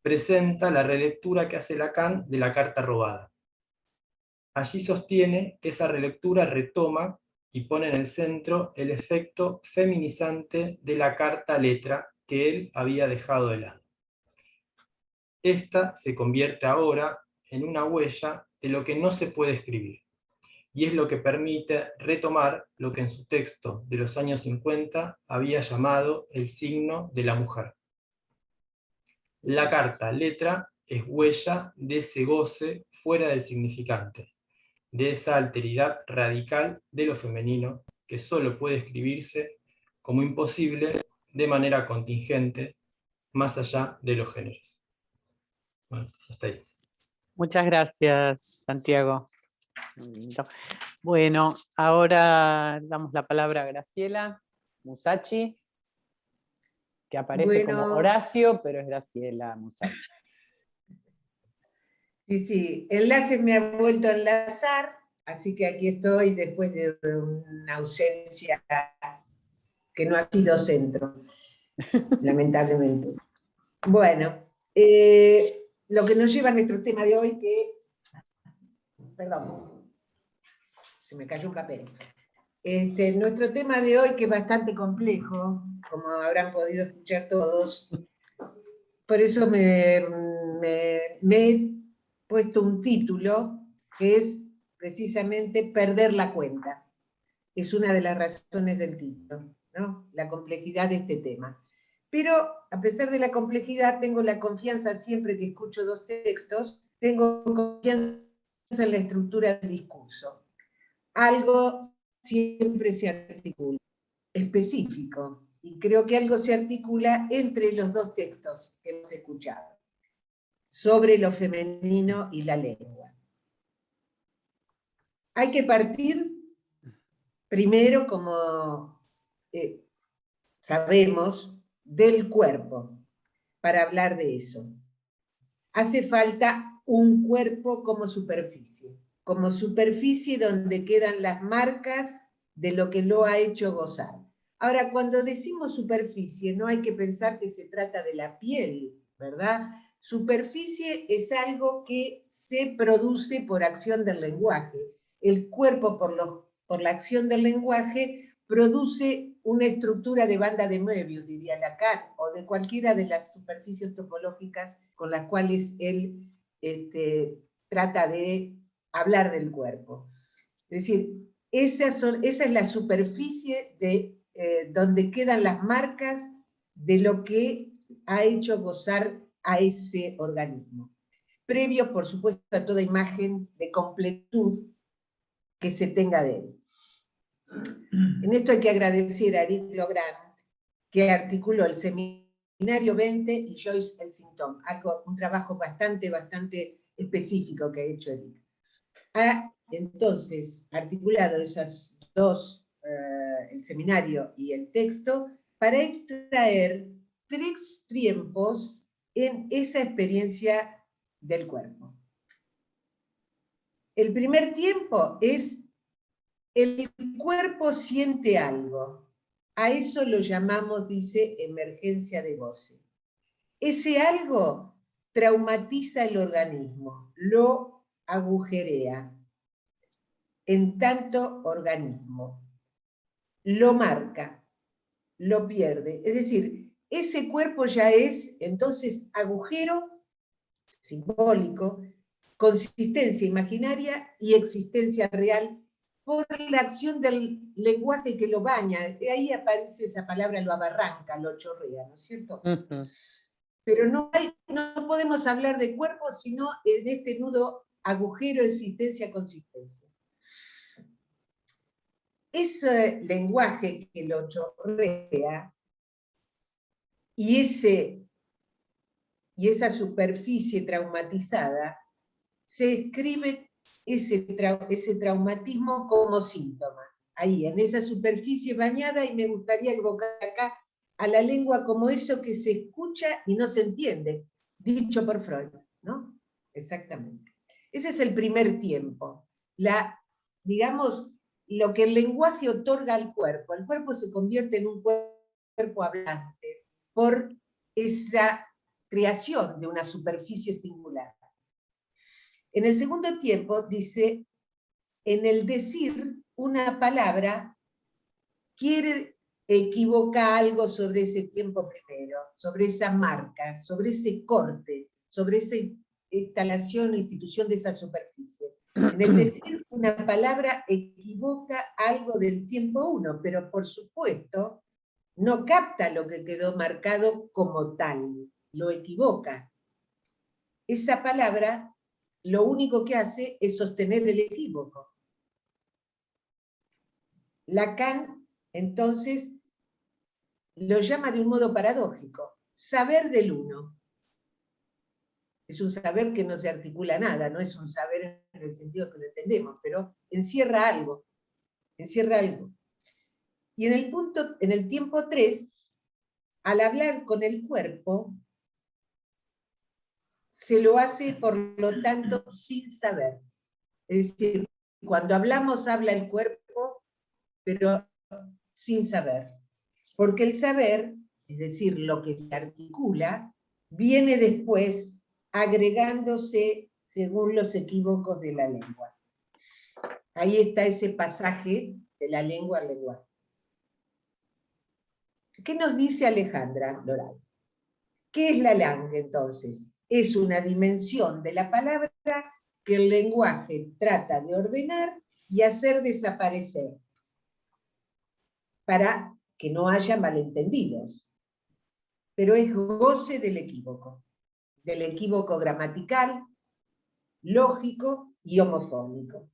presenta la relectura que hace Lacan de la carta robada. Allí sostiene que esa relectura retoma y pone en el centro el efecto feminizante de la carta-letra que él había dejado de lado. Esta se convierte ahora en una huella de lo que no se puede escribir, y es lo que permite retomar lo que en su texto de los años 50 había llamado el signo de la mujer. La carta-letra es huella de ese goce fuera del significante, de esa alteridad radical de lo femenino que solo puede escribirse como imposible de manera contingente, más allá de los géneros. Bueno, hasta ahí. Muchas gracias, Santiago. Muy lindo. Bueno, ahora damos la palabra a Graciela Musachi, que aparece como Horacio, pero es Graciela Musachi. Sí, Enlaces me ha vuelto a enlazar, así que aquí estoy después de una ausencia que no ha sido centro, lamentablemente. Bueno, lo que nos lleva a nuestro tema de hoy, perdón, se me cayó un papel. Nuestro tema de hoy, que es bastante complejo, como habrán podido escuchar todos, por eso me he puesto un título que es precisamente Perder la cuenta. Es una de las razones del título, ¿no? La complejidad de este tema. Pero a pesar de la complejidad, tengo la confianza siempre que escucho dos textos, tengo confianza en la estructura del discurso. Algo siempre se articula, específico, y creo que algo se articula entre los dos textos que hemos escuchado, sobre lo femenino y la lengua. Hay que partir primero, como sabemos, del cuerpo, para hablar de eso. Hace falta un cuerpo como superficie donde quedan las marcas de lo que lo ha hecho gozar. Ahora, cuando decimos superficie, no hay que pensar que se trata de la piel, ¿verdad? Superficie es algo que se produce por acción del lenguaje. El cuerpo, por la acción del lenguaje, produce una estructura de banda de Möbius, diría Lacan, o de cualquiera de las superficies topológicas con las cuales él trata de hablar del cuerpo. Es decir, esa es la superficie donde quedan las marcas de lo que ha hecho gozar a ese organismo. Previo, por supuesto, a toda imagen de completud que se tenga de él. En esto hay que agradecer a Eric Logrand, que articuló el Seminario 20 y Joyce el Symptom, un trabajo bastante específico que ha hecho Eric. Ha entonces articulado esas dos, el seminario y el texto, para extraer 3 tiempos en esa experiencia del cuerpo. El primer tiempo es el cuerpo siente algo. A eso lo llamamos, dice, emergencia de goce. Ese algo traumatiza el organismo, lo agujerea en tanto organismo, lo marca, lo pierde. Es decir, ese cuerpo ya es, entonces, agujero simbólico, consistencia imaginaria y existencia real por la acción del lenguaje que lo baña. Ahí aparece esa palabra, lo abarranca, lo chorrea, ¿no es cierto? Pero no podemos hablar de cuerpo sino en este nudo agujero, existencia, consistencia. Ese lenguaje que lo chorrea y esa superficie traumatizada, se escribe ese traumatismo como síntoma. Ahí, en esa superficie bañada, y me gustaría evocar acá a la lengua como eso que se escucha y no se entiende, dicho por Freud, ¿no? Exactamente. Ese es el primer tiempo. Digamos, lo que el lenguaje otorga al cuerpo. El cuerpo se convierte en un cuerpo cuerpo hablante, por esa creación de una superficie singular. En el segundo tiempo dice, en el decir una palabra, quiere equivocar algo sobre ese tiempo primero, sobre esa marca, sobre ese corte, sobre esa instalación o institución de esa superficie. En el decir una palabra equivoca algo del tiempo 1, pero por supuesto no capta lo que quedó marcado como tal, lo equivoca. Esa palabra lo único que hace es sostener el equívoco. Lacan, entonces, lo llama de un modo paradójico, saber del uno. Es un saber que no se articula nada, no es un saber en el sentido que lo entendemos, pero encierra algo, encierra algo. Y en el tiempo 3, al hablar con el cuerpo, se lo hace, por lo tanto, sin saber. Es decir, cuando hablamos habla el cuerpo, pero sin saber. Porque el saber, es decir, lo que se articula, viene después agregándose según los equívocos de la lengua. Ahí está ese pasaje de la lengua al lenguaje. ¿Qué nos dice Alejandra Doral? ¿Qué es la langue, entonces? Es una dimensión de la palabra que el lenguaje trata de ordenar y hacer desaparecer, para que no haya malentendidos. Pero es goce del equívoco gramatical, lógico y homofónico,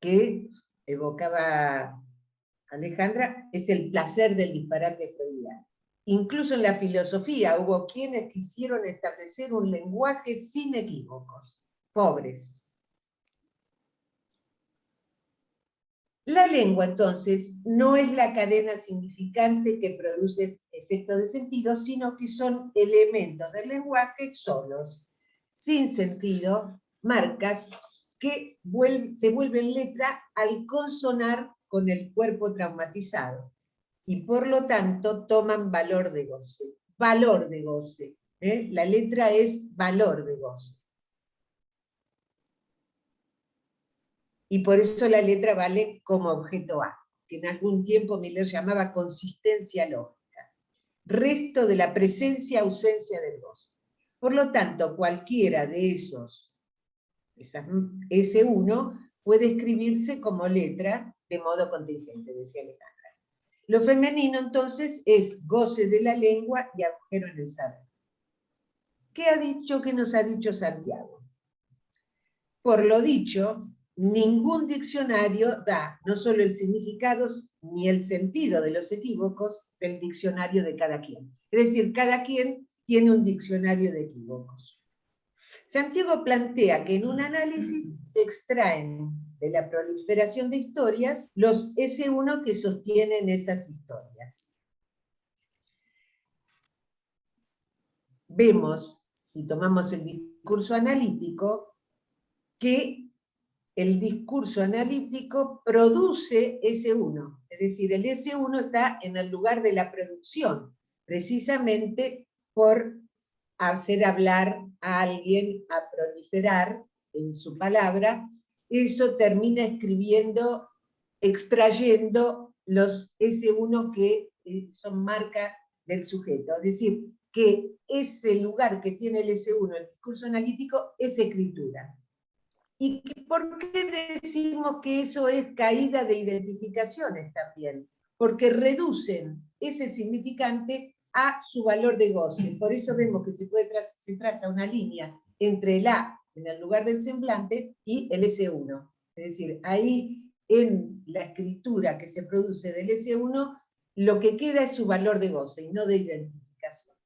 que evocaba Alejandra, es el placer del disparate freudiano. Incluso en la filosofía hubo quienes quisieron establecer un lenguaje sin equívocos, pobres. La lengua, entonces, no es la cadena significante que produce efectos de sentido, sino que son elementos del lenguaje solos, sin sentido, marcas que se vuelven letra al consonar con el cuerpo traumatizado, y por lo tanto toman valor de goce. Valor de goce. La letra es valor de goce. Y por eso la letra vale como objeto A, que en algún tiempo Miller llamaba consistencia lógica. Resto de la presencia-ausencia del goce. Por lo tanto, cualquiera de ese uno, puede escribirse como letra de modo contingente, decía Alejandra. Lo femenino, entonces, es goce de la lengua y agujero en el saber. ¿Qué nos ha dicho Santiago? Por lo dicho, ningún diccionario da no solo el significado ni el sentido de los equívocos del diccionario de cada quien. Es decir, cada quien tiene un diccionario de equívocos. Santiago plantea que en un análisis se extraen de la proliferación de historias los S1 que sostienen esas historias. Vemos, si tomamos el discurso analítico, que el discurso analítico produce S1, es decir, el S1 está en el lugar de la producción, precisamente por hacer hablar a alguien, a proliferar en su palabra, eso termina escribiendo, extrayendo los S1 que son marca del sujeto. Es decir, que ese lugar que tiene el S1, el discurso analítico, es escritura. ¿Y por qué decimos que eso es caída de identificaciones también? Porque reducen ese significante a su valor de goce. Por eso vemos que se traza una línea entre el A en el lugar del semblante y el S1. Es decir, ahí en la escritura que se produce del S1, lo que queda es su valor de goce y no de identificación.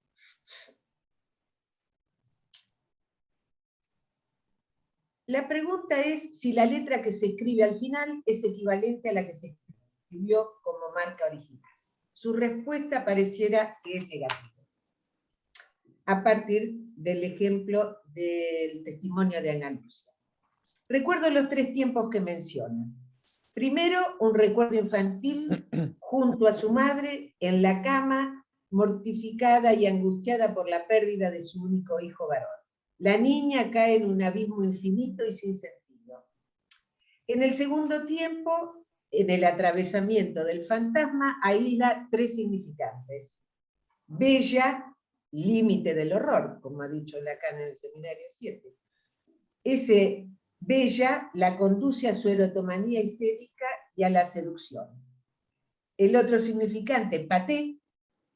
La pregunta es si la letra que se escribe al final es equivalente a la que se escribió como marca original. Su respuesta pareciera que es negativa, a partir del ejemplo del testimonio de Ana Lucia. Recuerdo los 3 tiempos que menciona. Primero, un recuerdo infantil junto a su madre en la cama, mortificada y angustiada por la pérdida de su único hijo varón. La niña cae en un abismo infinito y sin sentido. En el segundo tiempo, en el atravesamiento del fantasma, aísla tres significantes. Bella, límite del horror, como ha dicho Lacan en el Seminario 7. Ese bella la conduce a su erotomanía histérica y a la seducción. El otro significante, paté,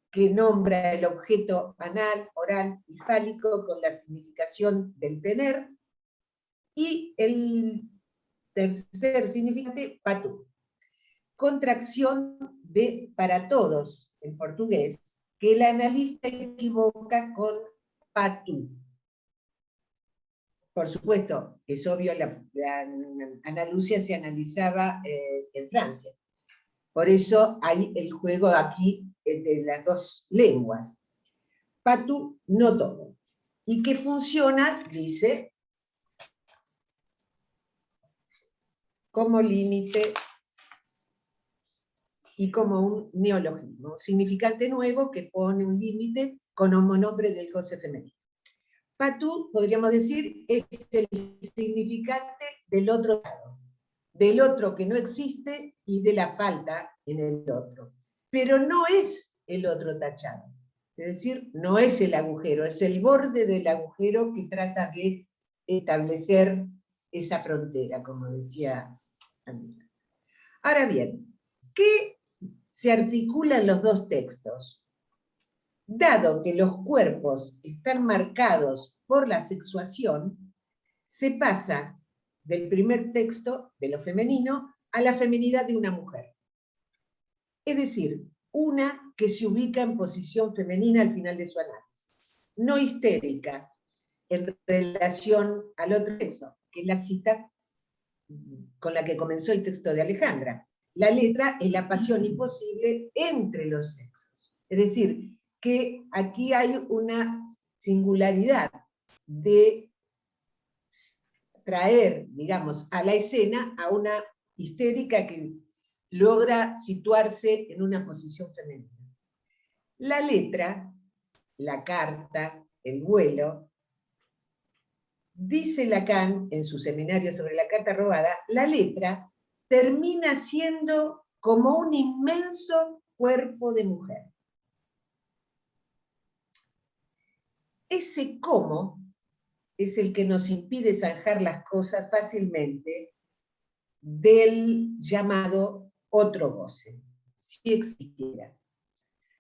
que nombra el objeto anal, oral y fálico con la significación del tener. Y el tercer significante, patú, contracción de para todos en portugués, que el analista equivoca con patú. Por supuesto, es obvio, la Ana Lucia se analizaba en Francia. Por eso hay el juego aquí de las dos lenguas. Patú, no todo. Y que funciona, dice, como límite y como un neologismo, significante nuevo que pone un límite con homonombre del goce femenino. Patú, podríamos decir, es el significante del otro lado, del otro que no existe y de la falta en el otro. Pero no es el otro tachado, es decir, no es el agujero, es el borde del agujero que trata de establecer esa frontera, como decía Anita. Ahora bien, ¿qué se articulan los dos textos? Dado que los cuerpos están marcados por la sexuación, se pasa del primer texto, de lo femenino, a la feminidad de una mujer. Es decir, una que se ubica en posición femenina al final de su análisis, no histérica en relación al otro sexo, que es la cita con la que comenzó el texto de Alejandra. La letra es la pasión imposible entre los sexos. Es decir, que aquí hay una singularidad de traer, digamos, a la escena a una histérica que logra situarse en una posición femenina. La letra, la carta, el vuelo, dice Lacan en su seminario sobre la carta robada, la letra termina siendo como un inmenso cuerpo de mujer. Ese cómo es el que nos impide zanjar las cosas fácilmente del llamado otro goce, si existiera.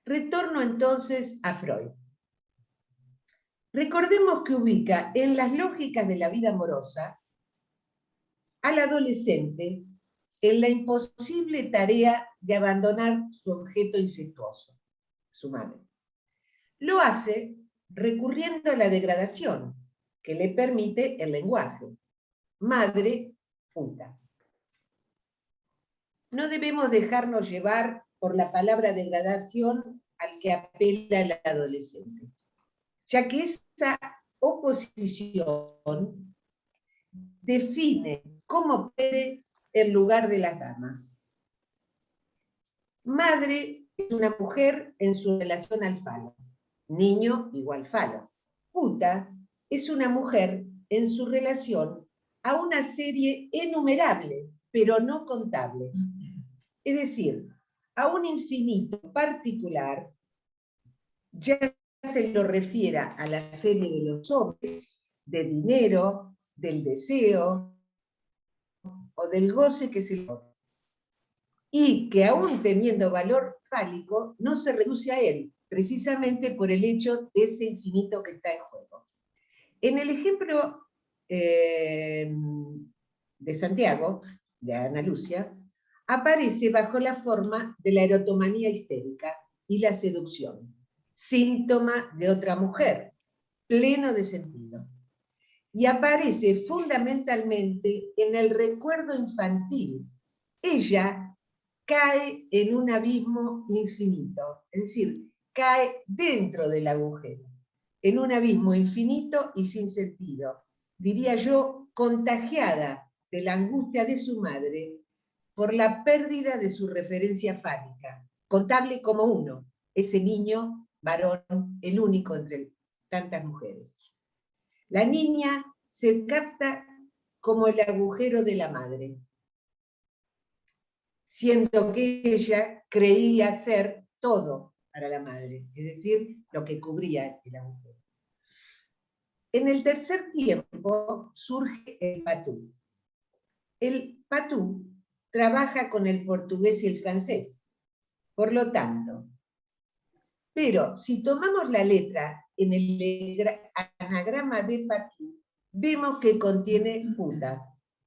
Retorno entonces a Freud. Recordemos que ubica en las lógicas de la vida amorosa al adolescente en la imposible tarea de abandonar su objeto incestuoso, su madre. Lo hace recurriendo a la degradación que le permite el lenguaje. Madre, puta. No debemos dejarnos llevar por la palabra degradación al que apela el adolescente, ya que esa oposición define cómo puede el lugar de las damas. Madre es una mujer en su relación al falo. Niño igual falo. Puta es una mujer en su relación a una serie enumerable, pero no contable. Es decir, a un infinito particular, ya se lo refiera a la serie de los hombres, de dinero, del deseo o del goce que se le da. Y que aún teniendo valor fálico, no se reduce a él, precisamente por el hecho de ese infinito que está en juego. En el ejemplo de Santiago, de Ana Lucia, aparece bajo la forma de la erotomanía histérica y la seducción, síntoma de otra mujer, pleno de sentido. Y aparece fundamentalmente en el recuerdo infantil. Ella cae en un abismo infinito, es decir, cae dentro del agujero, en un abismo infinito y sin sentido, diría yo, contagiada de la angustia de su madre, por la pérdida de su referencia fálica, contable como uno, ese niño varón, el único entre tantas mujeres. La niña se capta como el agujero de la madre, siendo que ella creía ser todo para la madre, es decir, lo que cubría el agujero. En el tercer tiempo surge el patú. El patú trabaja con el portugués y el francés, por lo tanto. Pero si tomamos la letra en el anagrama de patú, vemos que contiene puta,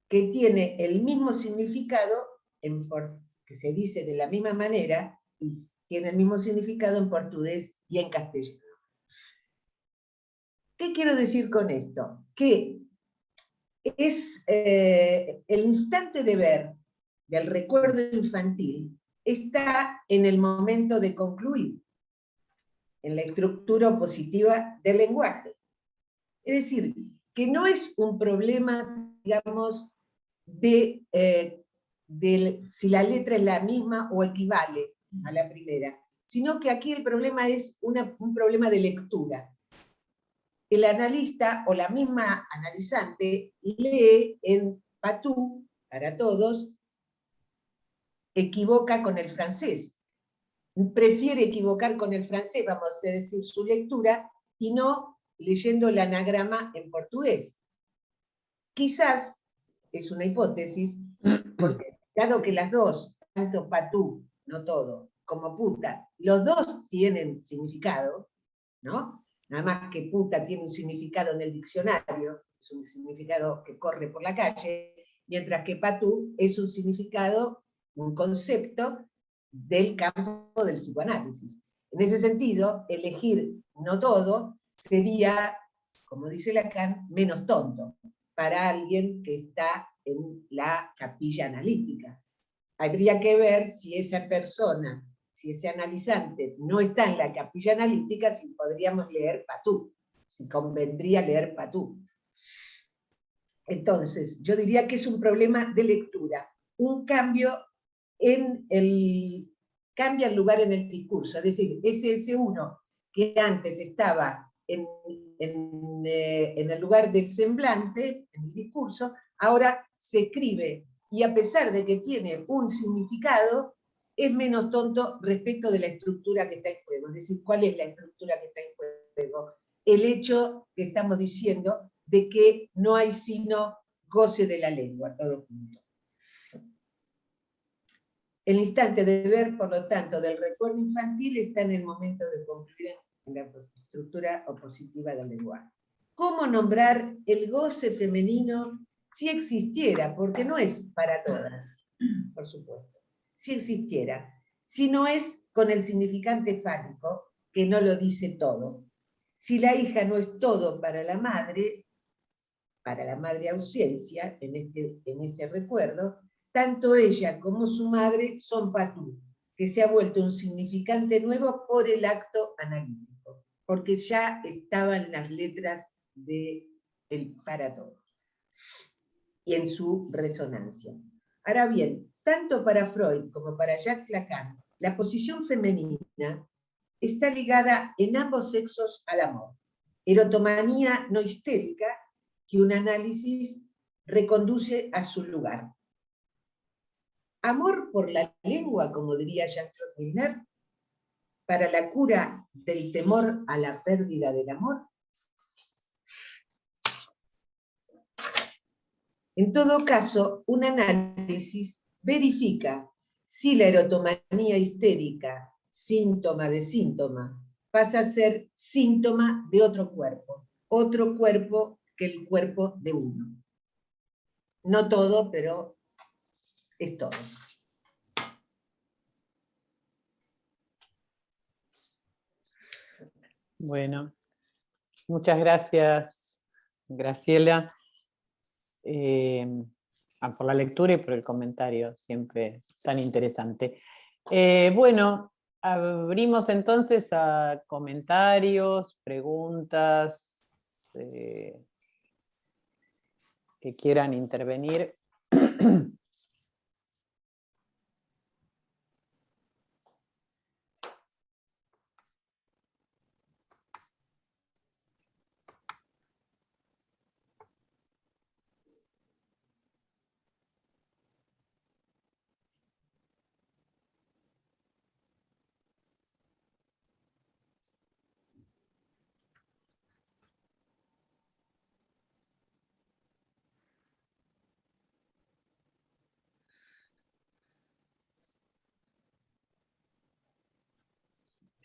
que tiene el mismo significado, que se dice de la misma manera, y tiene el mismo significado en portugués y en castellano. ¿Qué quiero decir con esto? Que es el instante de ver del recuerdo infantil está en el momento de concluir, en la estructura opositiva del lenguaje. Es decir, que no es un problema, digamos, de si la letra es la misma o equivale a la primera, sino que aquí el problema es un problema de lectura. El analista o la misma analizante lee en patú, para todos, equivoca con el francés. Prefiere equivocar con el francés, vamos a decir, su lectura, y no leyendo el anagrama en portugués. Quizás, es una hipótesis, porque dado que las dos, tanto patú, no todo, como puta, los dos tienen significado, ¿no? Nada más que puta tiene un significado en el diccionario, es un significado que corre por la calle, mientras que patú es un significado, un concepto del campo del psicoanálisis. En ese sentido, elegir no todo sería, como dice Lacan, menos tonto para alguien que está en la capilla analítica. Habría que ver si esa persona, si ese analizante no está en la capilla analítica, si podríamos leer patú, si convendría leer patú. Entonces, yo diría que es un problema de lectura, un cambio cambia el lugar en el discurso, es decir, ese uno que antes estaba en el lugar del semblante, en el discurso, ahora se escribe, y a pesar de que tiene un significado, es menos tonto respecto de la estructura que está en juego. Es decir, ¿cuál es la estructura que está en juego? El hecho que estamos diciendo de que no hay sino goce de la lengua, todo junto. El instante de ver, por lo tanto, del recuerdo infantil está en el momento de concluir en la estructura opositiva del lenguaje. ¿Cómo nombrar el goce femenino si existiera? Porque no es para todas, por supuesto. Si existiera. Si no es con el significante fálico, que no lo dice todo. Si la hija no es todo para la madre ausencia, en ese recuerdo, tanto ella como su madre son patú, que se ha vuelto un significante nuevo por el acto analítico, porque ya estaban las letras del para todos, y en su resonancia. Ahora bien, tanto para Freud como para Jacques Lacan, la posición femenina está ligada en ambos sexos al amor. Erotomanía no histérica, que un análisis reconduce a su lugar. Amor por la lengua, como diría Jean-Claude Milner, para la cura del temor a la pérdida del amor. En todo caso, un análisis verifica si la erotomanía histérica, síntoma de síntoma, pasa a ser síntoma de otro cuerpo que el cuerpo de uno. No todo, pero es todo. Bueno, muchas gracias, Graciela, por la lectura y por el comentario, siempre tan interesante. Bueno, abrimos entonces a comentarios, preguntas, que quieran intervenir.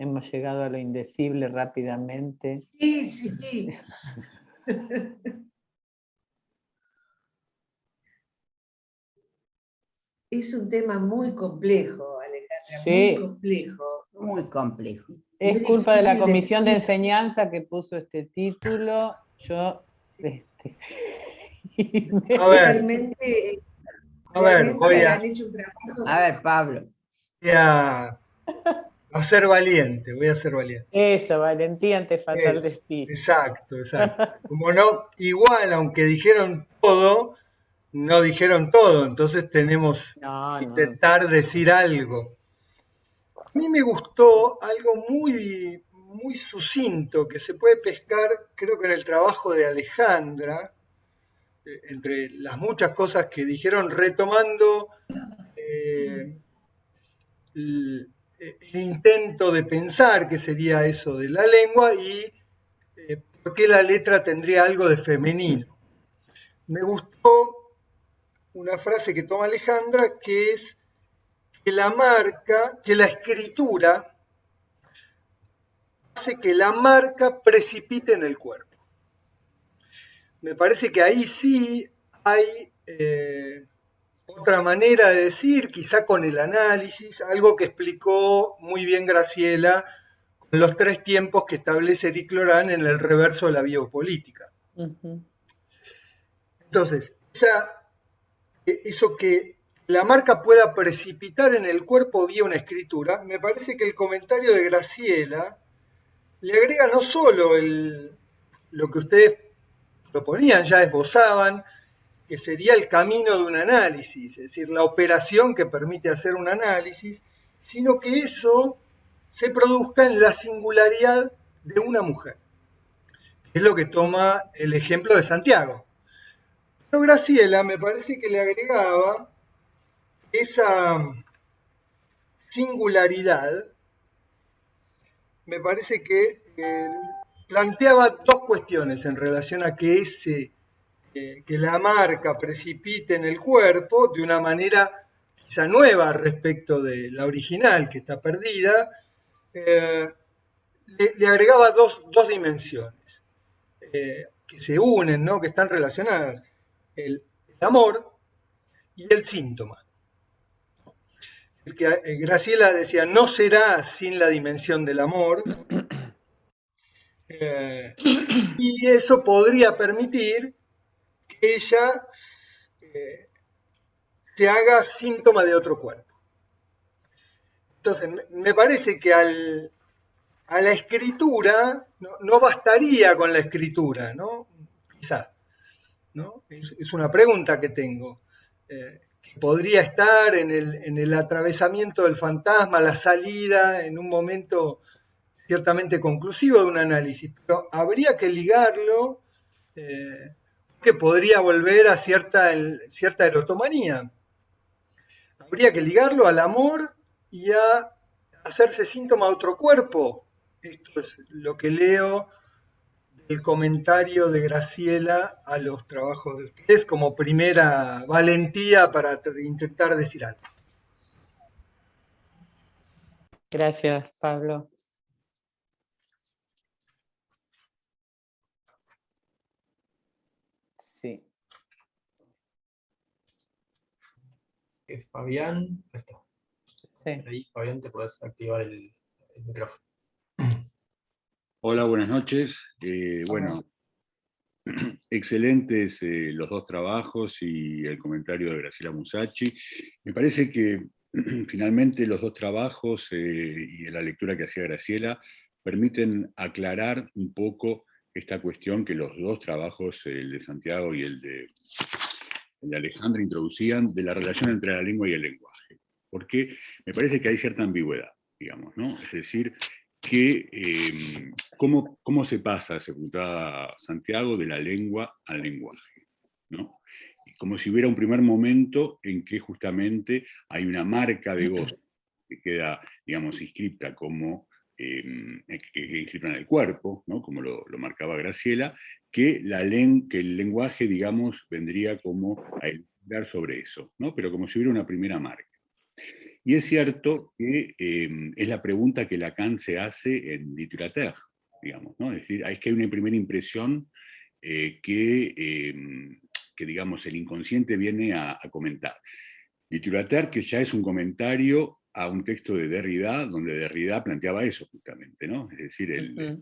hemos llegado a lo indecible rápidamente. Sí, sí. Es un tema muy complejo, Alejandra, muy Sí, complejo. Muy complejo. es Muy culpa de la difícil de comisión de seguir. enseñanza que puso este título. Yo, A ver, Realmente, a ver, realmente han hecho un trabajo. A ver, Pablo. voy a ser valiente, voy a ser valiente. Eso, valentía ante fatal Es, destino. exacto, exacto. Como no, igual, aunque dijeron todo, no dijeron todo, entonces tenemos No, que no. intentar decir algo. A mí me gustó algo muy, muy sucinto que se puede pescar, creo que en el trabajo de Alejandra, entre las muchas cosas que dijeron, retomando eh, el intento de pensar qué sería eso de la lengua y por qué la letra tendría algo de femenino. Me gustó una frase que toma Alejandra, que es que la escritura hace que la marca precipite en el cuerpo. Me parece que ahí sí hay otra manera de decir, quizá con el análisis, algo que explicó muy bien Graciela con los 3 tiempos que establece Eric Lorán en el reverso de la biopolítica. Ujú. Entonces, eso que la marca pueda precipitar en el cuerpo vía una escritura, me parece que el comentario de Graciela le agrega no solo lo que ustedes proponían, ya esbozaban, que sería el camino de un análisis, es decir, la operación que permite hacer un análisis, sino que eso se produzca en la singularidad de una mujer. Es lo que toma el ejemplo de Santiago. Pero Graciela me parece que le agregaba esa singularidad, me parece que planteaba 2 cuestiones en relación a que que la marca precipite en el cuerpo de una manera quizá nueva respecto de la original que está perdida, le agregaba dos dimensiones que se unen, ¿no? Que están relacionadas, el amor y el síntoma. El que Graciela decía, no será sin la dimensión del amor, y eso podría permitir que ella se haga síntoma de otro cuerpo. Entonces, me parece que a la escritura no bastaría con la escritura, ¿no? Quizá, ¿no? Es una pregunta que tengo. Que podría estar en el atravesamiento del fantasma, la salida, en un momento ciertamente conclusivo de un análisis, pero habría que ligarlo, que podría volver a cierta erotomanía. Habría que ligarlo al amor y a hacerse síntoma de otro cuerpo. Esto es lo que leo del comentario de Graciela a los trabajos de ustedes como primera valentía para intentar decir algo. Gracias, Pablo. Sí. Fabián, ahí está. Sí. Ahí, Fabián, te puedes activar el micrófono. Hola, buenas noches. Bueno, excelentes los 2 trabajos y el comentario de Graciela Musacci. Me parece que finalmente los 2 trabajos y la lectura que hacía Graciela permiten aclarar un poco esta cuestión que los 2 trabajos, el de Santiago y el de Alejandra, introducían de la relación entre la lengua y el lenguaje. Porque me parece que hay cierta ambigüedad, digamos, ¿no? Es decir, que cómo se pasa, se preguntaba Santiago, de la lengua al lenguaje, ¿no? Como si hubiera un primer momento en que justamente hay una marca de gozo que queda, digamos, inscripta como inscripta en el cuerpo, ¿no? Como lo marcaba Graciela, que el lenguaje, digamos, vendría como a elucidar sobre eso, ¿no? Pero como si hubiera una primera marca. Y es cierto que es la pregunta que Lacan se hace en Littérature, digamos, ¿no? Es decir, es que hay una primera impresión que, digamos, el inconsciente viene a comentar. Littérature, que ya es un comentario a un texto de Derrida, donde Derrida planteaba eso justamente, ¿no? Es decir, en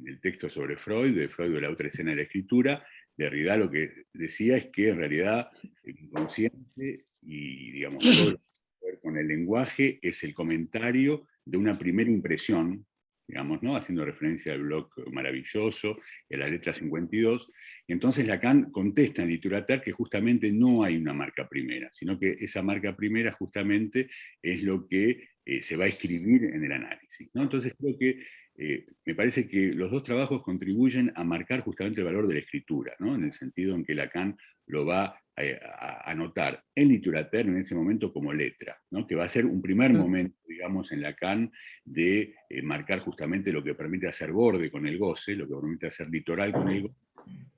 el texto sobre Freud, de la otra escena de la escritura, Derrida lo que decía es que en realidad el inconsciente y, digamos, todo lo que tiene que ver con el lenguaje es el comentario de una primera impresión, digamos, ¿no? Haciendo referencia al blog maravilloso y a la letra 52. Y entonces Lacan contesta en Littérature que justamente no hay una marca primera, sino que esa marca primera justamente es lo que se va a escribir en el análisis, ¿no? Entonces creo que me parece que los dos trabajos contribuyen a marcar justamente el valor de la escritura, ¿no? En el sentido en que Lacan lo va a anotar en Littérature en ese momento como letra, ¿no? Que va a ser un primer momento, digamos, en Lacan de marcar justamente lo que permite hacer borde con el goce, lo que permite hacer litoral con el goce,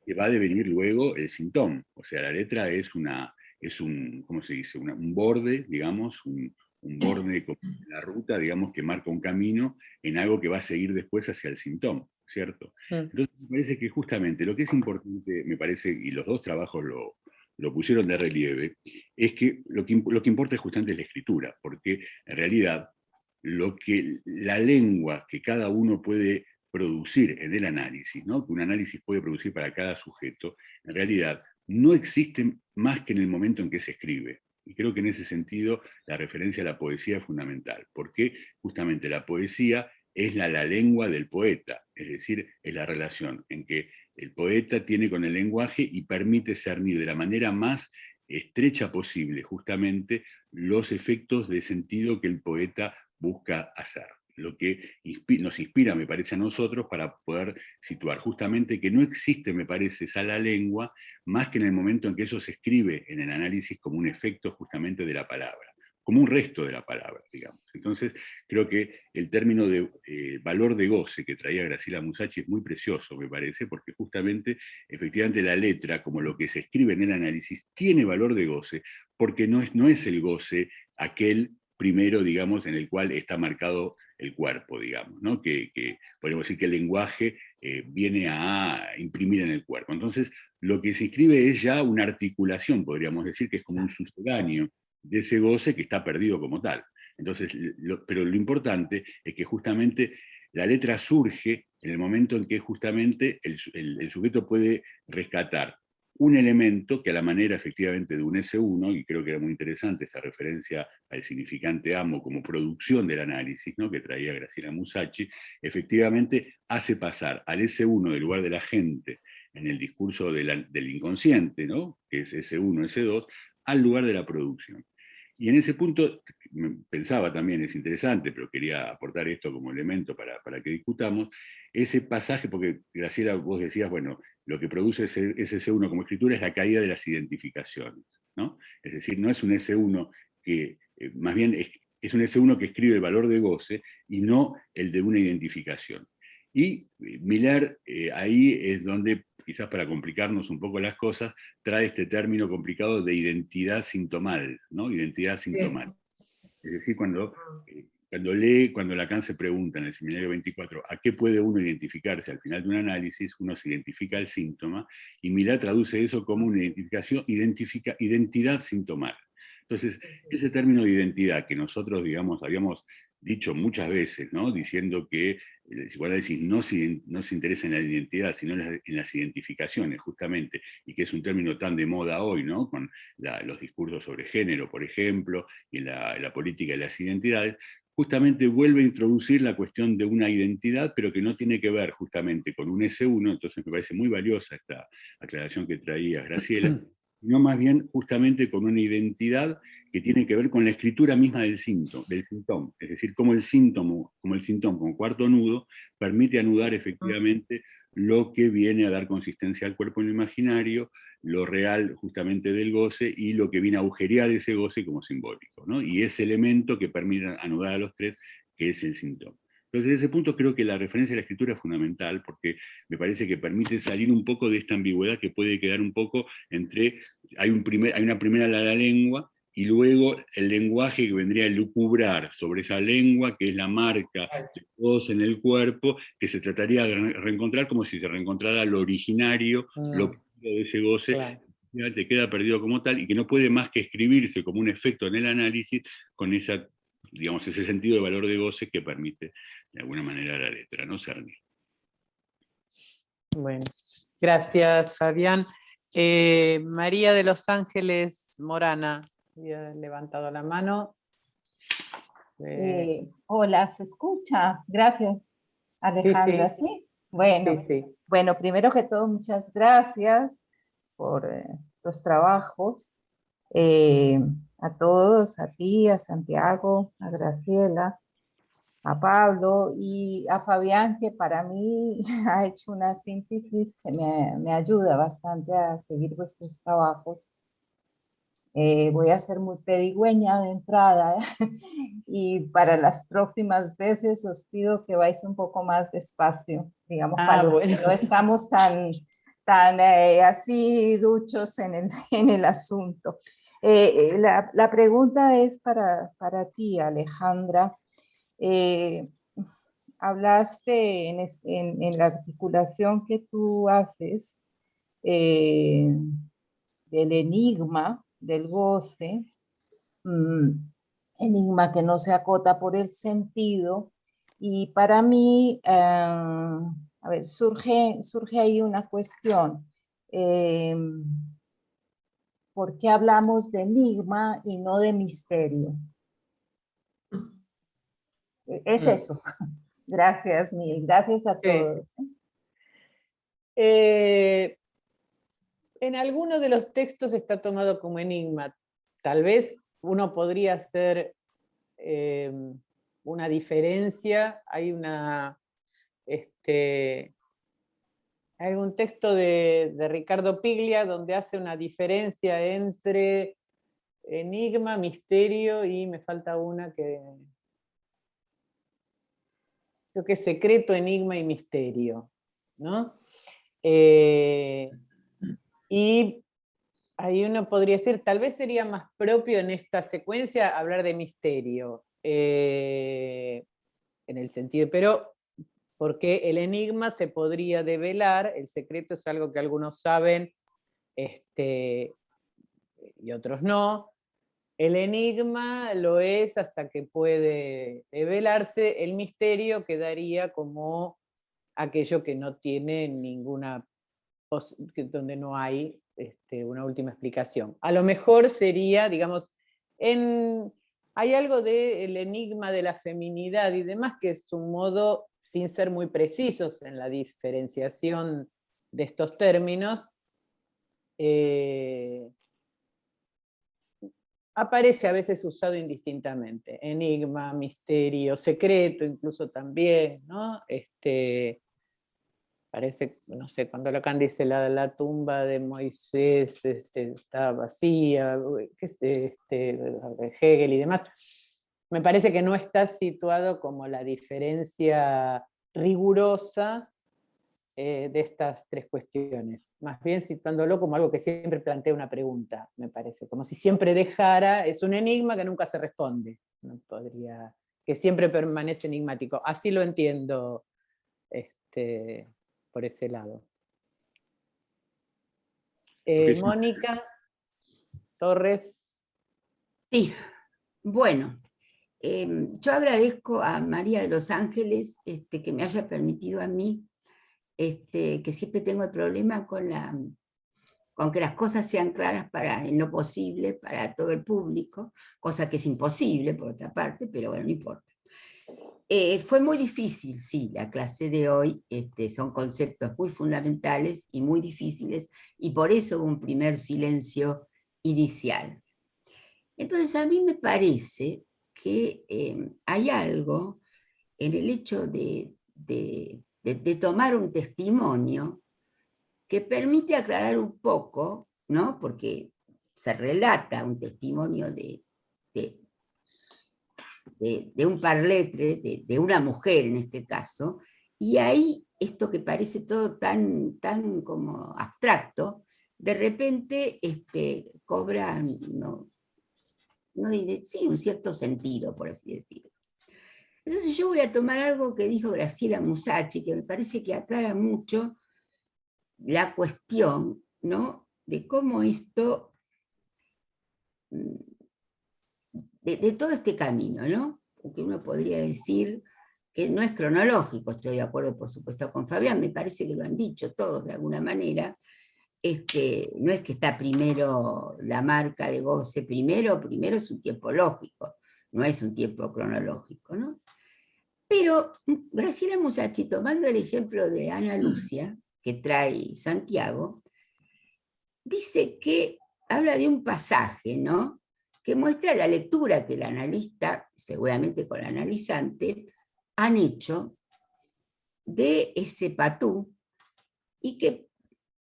que va a devenir luego el sintón. O sea, la letra es un ¿cómo se dice? Un borde, digamos, un borde con la ruta, digamos, que marca un camino en algo que va a seguir después hacia el sintón, ¿cierto? Entonces me parece que justamente lo que es importante, me parece, y los dos trabajos lo pusieron de relieve, es que lo que importa es justamente la escritura, porque en realidad la lengua que cada uno puede producir en el análisis, ¿no? Que un análisis puede producir para cada sujeto, en realidad no existe más que en el momento en que se escribe. Y creo que en ese sentido la referencia a la poesía es fundamental, porque justamente la poesía es la lengua del poeta, es decir, es la relación en que el poeta tiene con el lenguaje y permite cernir de la manera más estrecha posible justamente los efectos de sentido que el poeta busca hacer. Lo que nos inspira, me parece, a nosotros para poder situar justamente que no existe, me parece, esa la lengua, más que en el momento en que eso se escribe en el análisis como un efecto justamente de la palabra, como un resto de la palabra, digamos. Entonces, creo que el término de valor de goce que traía Graciela Musacci es muy precioso, me parece, porque justamente, efectivamente, la letra, como lo que se escribe en el análisis, tiene valor de goce, porque no es el goce aquel primero, digamos, en el cual está marcado el cuerpo, digamos, ¿no? Que podemos decir que el lenguaje viene a imprimir en el cuerpo. Entonces, lo que se escribe es ya una articulación, podríamos decir, que es como un sucedáneo de ese goce que está perdido como tal. Entonces, pero lo importante es que justamente la letra surge en el momento en que justamente el sujeto puede rescatar un elemento que a la manera efectivamente de un S1, y creo que era muy interesante esa referencia al significante amo como producción del análisis, ¿no? Que traía Graciela Musacci, efectivamente hace pasar al S1 del lugar de la gente en el discurso del inconsciente, ¿no? Que es S1, S2, al lugar de la producción. Y en ese punto, pensaba también, es interesante, pero quería aportar esto como elemento para que discutamos, ese pasaje, porque Graciela, vos decías, bueno, lo que produce ese S1 como escritura es la caída de las identificaciones, ¿no? Es decir, no es un S1 que, más bien es un S1 que escribe el valor de goce y no el de una identificación. Y Miller ahí es donde, quizás para complicarnos un poco las cosas, trae este término complicado de identidad sintomal, ¿no? Identidad sintomal. Sí. Es decir, cuando Lacan se pregunta en el seminario 24 a qué puede uno identificarse al final de un análisis, uno se identifica el síntoma, y Miller traduce eso como una identidad sintomal. Entonces, ese término de identidad que nosotros, digamos, habíamos dicho muchas veces, ¿no? Diciendo que el psicoanálisis no se interesa en la identidad, sino en las identificaciones, justamente, y que es un término tan de moda hoy, ¿no? Con los discursos sobre género, por ejemplo, y la política de las identidades, justamente vuelve a introducir la cuestión de una identidad, pero que no tiene que ver justamente con un S1, entonces me parece muy valiosa esta aclaración que traía Graciela, sino más bien justamente con una identidad que tiene que ver con la escritura misma del síntoma, es decir, cómo el síntoma con cuarto nudo permite anudar efectivamente lo que viene a dar consistencia al cuerpo en lo imaginario, lo real justamente del goce y lo que viene a agujerear ese goce como simbólico, ¿no? Y ese elemento que permite anudar a los tres, que es el síntoma. Entonces, desde ese punto creo que la referencia a la escritura es fundamental porque me parece que permite salir un poco de esta ambigüedad que puede quedar un poco entre, hay una primera la lengua, y luego el lenguaje que vendría a lucubrar sobre esa lengua, que es la marca de voz en el cuerpo, que se trataría de reencontrar como si se reencontrara lo originario, lo puro de ese goce, claro. te queda perdido como tal, y que no puede más que escribirse como un efecto en el análisis con esa, digamos, ese sentido de valor de goce que permite de alguna manera la letra, ¿no, Cerny? Bueno, gracias, Fabián. María de los Ángeles Morana, había levantado la mano. Hola, ¿se escucha? Gracias, Alejandra. Sí, ¿Sí? Bueno, sí, sí. bueno, primero que todo, muchas gracias por los trabajos. A todos, a ti, a Santiago, a Graciela, a Pablo y a Fabián, que para mí ha hecho una síntesis que me ayuda bastante a seguir vuestros trabajos. Voy a ser muy pedigüeña de entrada, y para las próximas veces os pido que vais un poco más despacio, digamos, para los Bueno. que no estamos tan así duchos en el asunto. La pregunta es para ti, Alejandra. Hablaste en la articulación que tú haces del enigma, del goce, enigma que no se acota por el sentido, y para mí, a ver, surge ahí una cuestión. ¿Por qué hablamos de enigma y no de misterio? Es eso. Gracias, mil. Gracias a todos. En alguno de los textos está tomado como enigma. Tal vez uno podría hacer una diferencia. Hay hay un texto de Ricardo Piglia donde hace una diferencia entre enigma, misterio y me falta una que creo que es secreto, enigma y misterio, ¿no? Y ahí uno podría decir, tal vez sería más propio en esta secuencia hablar de misterio, en el sentido, pero porque el enigma se podría develar, el secreto es algo que algunos saben y otros no. El enigma lo es hasta que puede develarse, el misterio quedaría como aquello que no tiene ninguna, donde no hay una última explicación. A lo mejor sería, digamos, hay algo del enigma de la feminidad y demás que es un modo, sin ser muy precisos en la diferenciación de estos términos, aparece a veces usado indistintamente. Enigma, misterio, secreto incluso también, ¿no? Parece, no sé, cuando Lacan dice la tumba de Moisés está vacía, Hegel y demás, me parece que no está situado como la diferencia rigurosa de estas tres cuestiones, más bien situándolo como algo que siempre plantea una pregunta, me parece, como si siempre dejara, es un enigma que nunca se responde, que siempre permanece enigmático. Así lo entiendo por ese lado. Mónica Torres. Sí, bueno, yo agradezco a María de los Ángeles que me haya permitido a mí, que siempre tengo el problema con que las cosas sean claras en lo posible para todo el público, cosa que es imposible por otra parte, pero bueno, no importa. Fue muy difícil, sí, la clase de hoy, son conceptos muy fundamentales y muy difíciles, y por eso hubo un primer silencio inicial. Entonces a mí me parece que hay algo en el hecho de tomar un testimonio que permite aclarar un poco, ¿no? Porque se relata un testimonio de un parletre, de una mujer en este caso, y ahí esto que parece todo tan como abstracto, de repente cobra, ¿no?, no diré, sí, un cierto sentido, por así decirlo. Entonces yo voy a tomar algo que dijo Graciela Musacci, que me parece que aclara mucho la cuestión, ¿no?, de cómo esto, de todo este camino, ¿no? Porque uno podría decir que no es cronológico, estoy de acuerdo por supuesto con Fabián, me parece que lo han dicho todos de alguna manera, no es que está primero la marca de goce, primero es un tiempo lógico, no es un tiempo cronológico, ¿no? Pero Graciela Musacci, tomando el ejemplo de Ana Lucia, que trae Santiago, dice que habla de un pasaje, ¿no?, que muestra la lectura que el analista, seguramente con el analizante, han hecho de ese patú, y que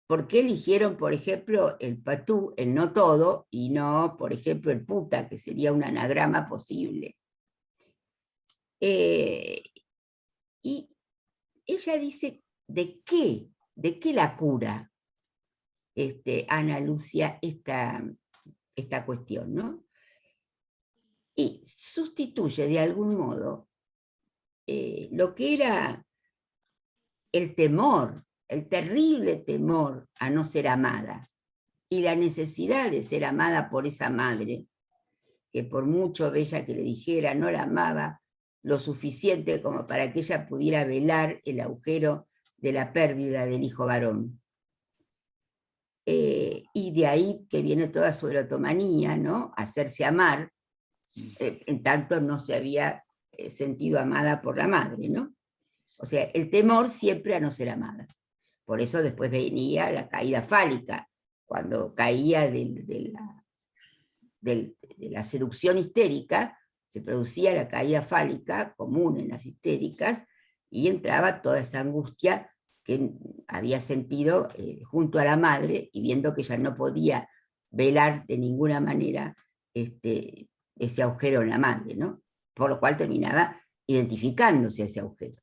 por qué eligieron, por ejemplo, el patú, el no todo, y no, por ejemplo, el puta, que sería un anagrama posible. Y ella dice, ¿de qué la cura Ana Lucia esta cuestión, ¿no? Y sustituye de algún modo lo que era el temor, el terrible temor a no ser amada, y la necesidad de ser amada por esa madre, que por mucho bella que le dijera, no la amaba lo suficiente como para que ella pudiera velar el agujero de la pérdida del hijo varón. Y de ahí que viene toda su erotomanía, ¿no?, hacerse amar, en tanto no se había sentido amada por la madre, ¿no? O sea, el temor siempre a no ser amada. Por eso después venía la caída fálica, cuando caía de la seducción histérica, se producía la caída fálica común en las histéricas, y entraba toda esa angustia que había sentido junto a la madre, y viendo que ella no podía velar de ninguna manera ese agujero en la madre, ¿no? Por lo cual terminaba identificándose a ese agujero.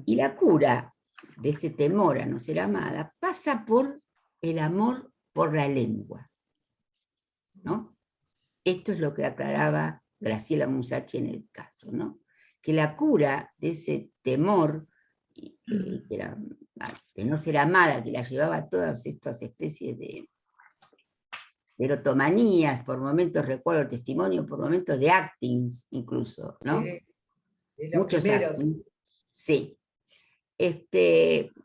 Y la cura de ese temor a no ser amada pasa por el amor por la lengua, ¿no? Esto es lo que aclaraba Graciela Musacci en el caso, ¿no? Que la cura de ese temor de no ser amada, que la llevaba a todas estas especies de erotomanías, por momentos recuerdo el testimonio, por momentos de actings incluso, ¿no? Sí, de los Muchos primeros. actings. Sí.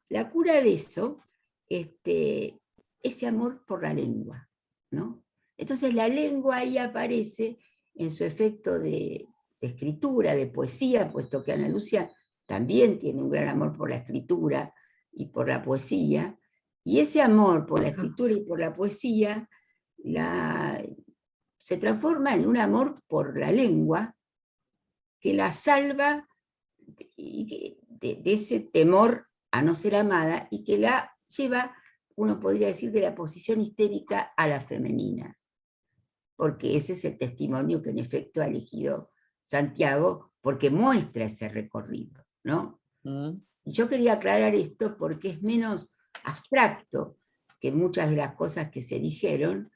La cura de eso, ese amor por la lengua, ¿no? Entonces la lengua ahí aparece en su efecto de escritura, de poesía, puesto que Ana Lucia también tiene un gran amor por la escritura y por la poesía, y ese amor por la escritura y por la poesía se transforma en un amor por la lengua que la salva de ese temor a no ser amada, y que la lleva, uno podría decir, de la posición histérica a la femenina, porque ese es el testimonio que en efecto ha elegido Santiago, porque muestra ese recorrido, ¿no? Y yo quería aclarar esto porque es menos abstracto que muchas de las cosas que se dijeron,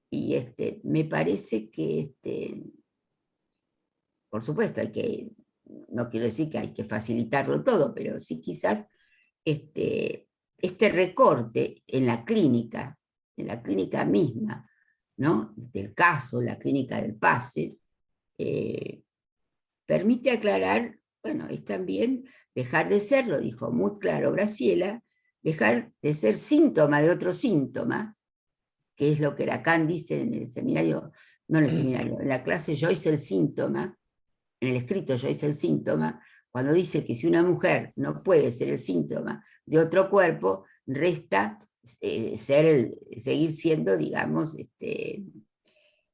y me parece que, por supuesto, no quiero decir que hay que facilitarlo todo, pero sí quizás este recorte en la clínica misma, ¿no?, del caso, la clínica del pase, permite aclarar, bueno, es también dejar de ser, lo dijo muy claro Graciela, dejar de ser síntoma de otro síntoma, que es lo que Lacan dice en el seminario, no en el seminario, en la clase Joyce el síntoma, en el escrito Joyce el síntoma, cuando dice que si una mujer no puede ser el síntoma de otro cuerpo, resta seguir siendo, digamos,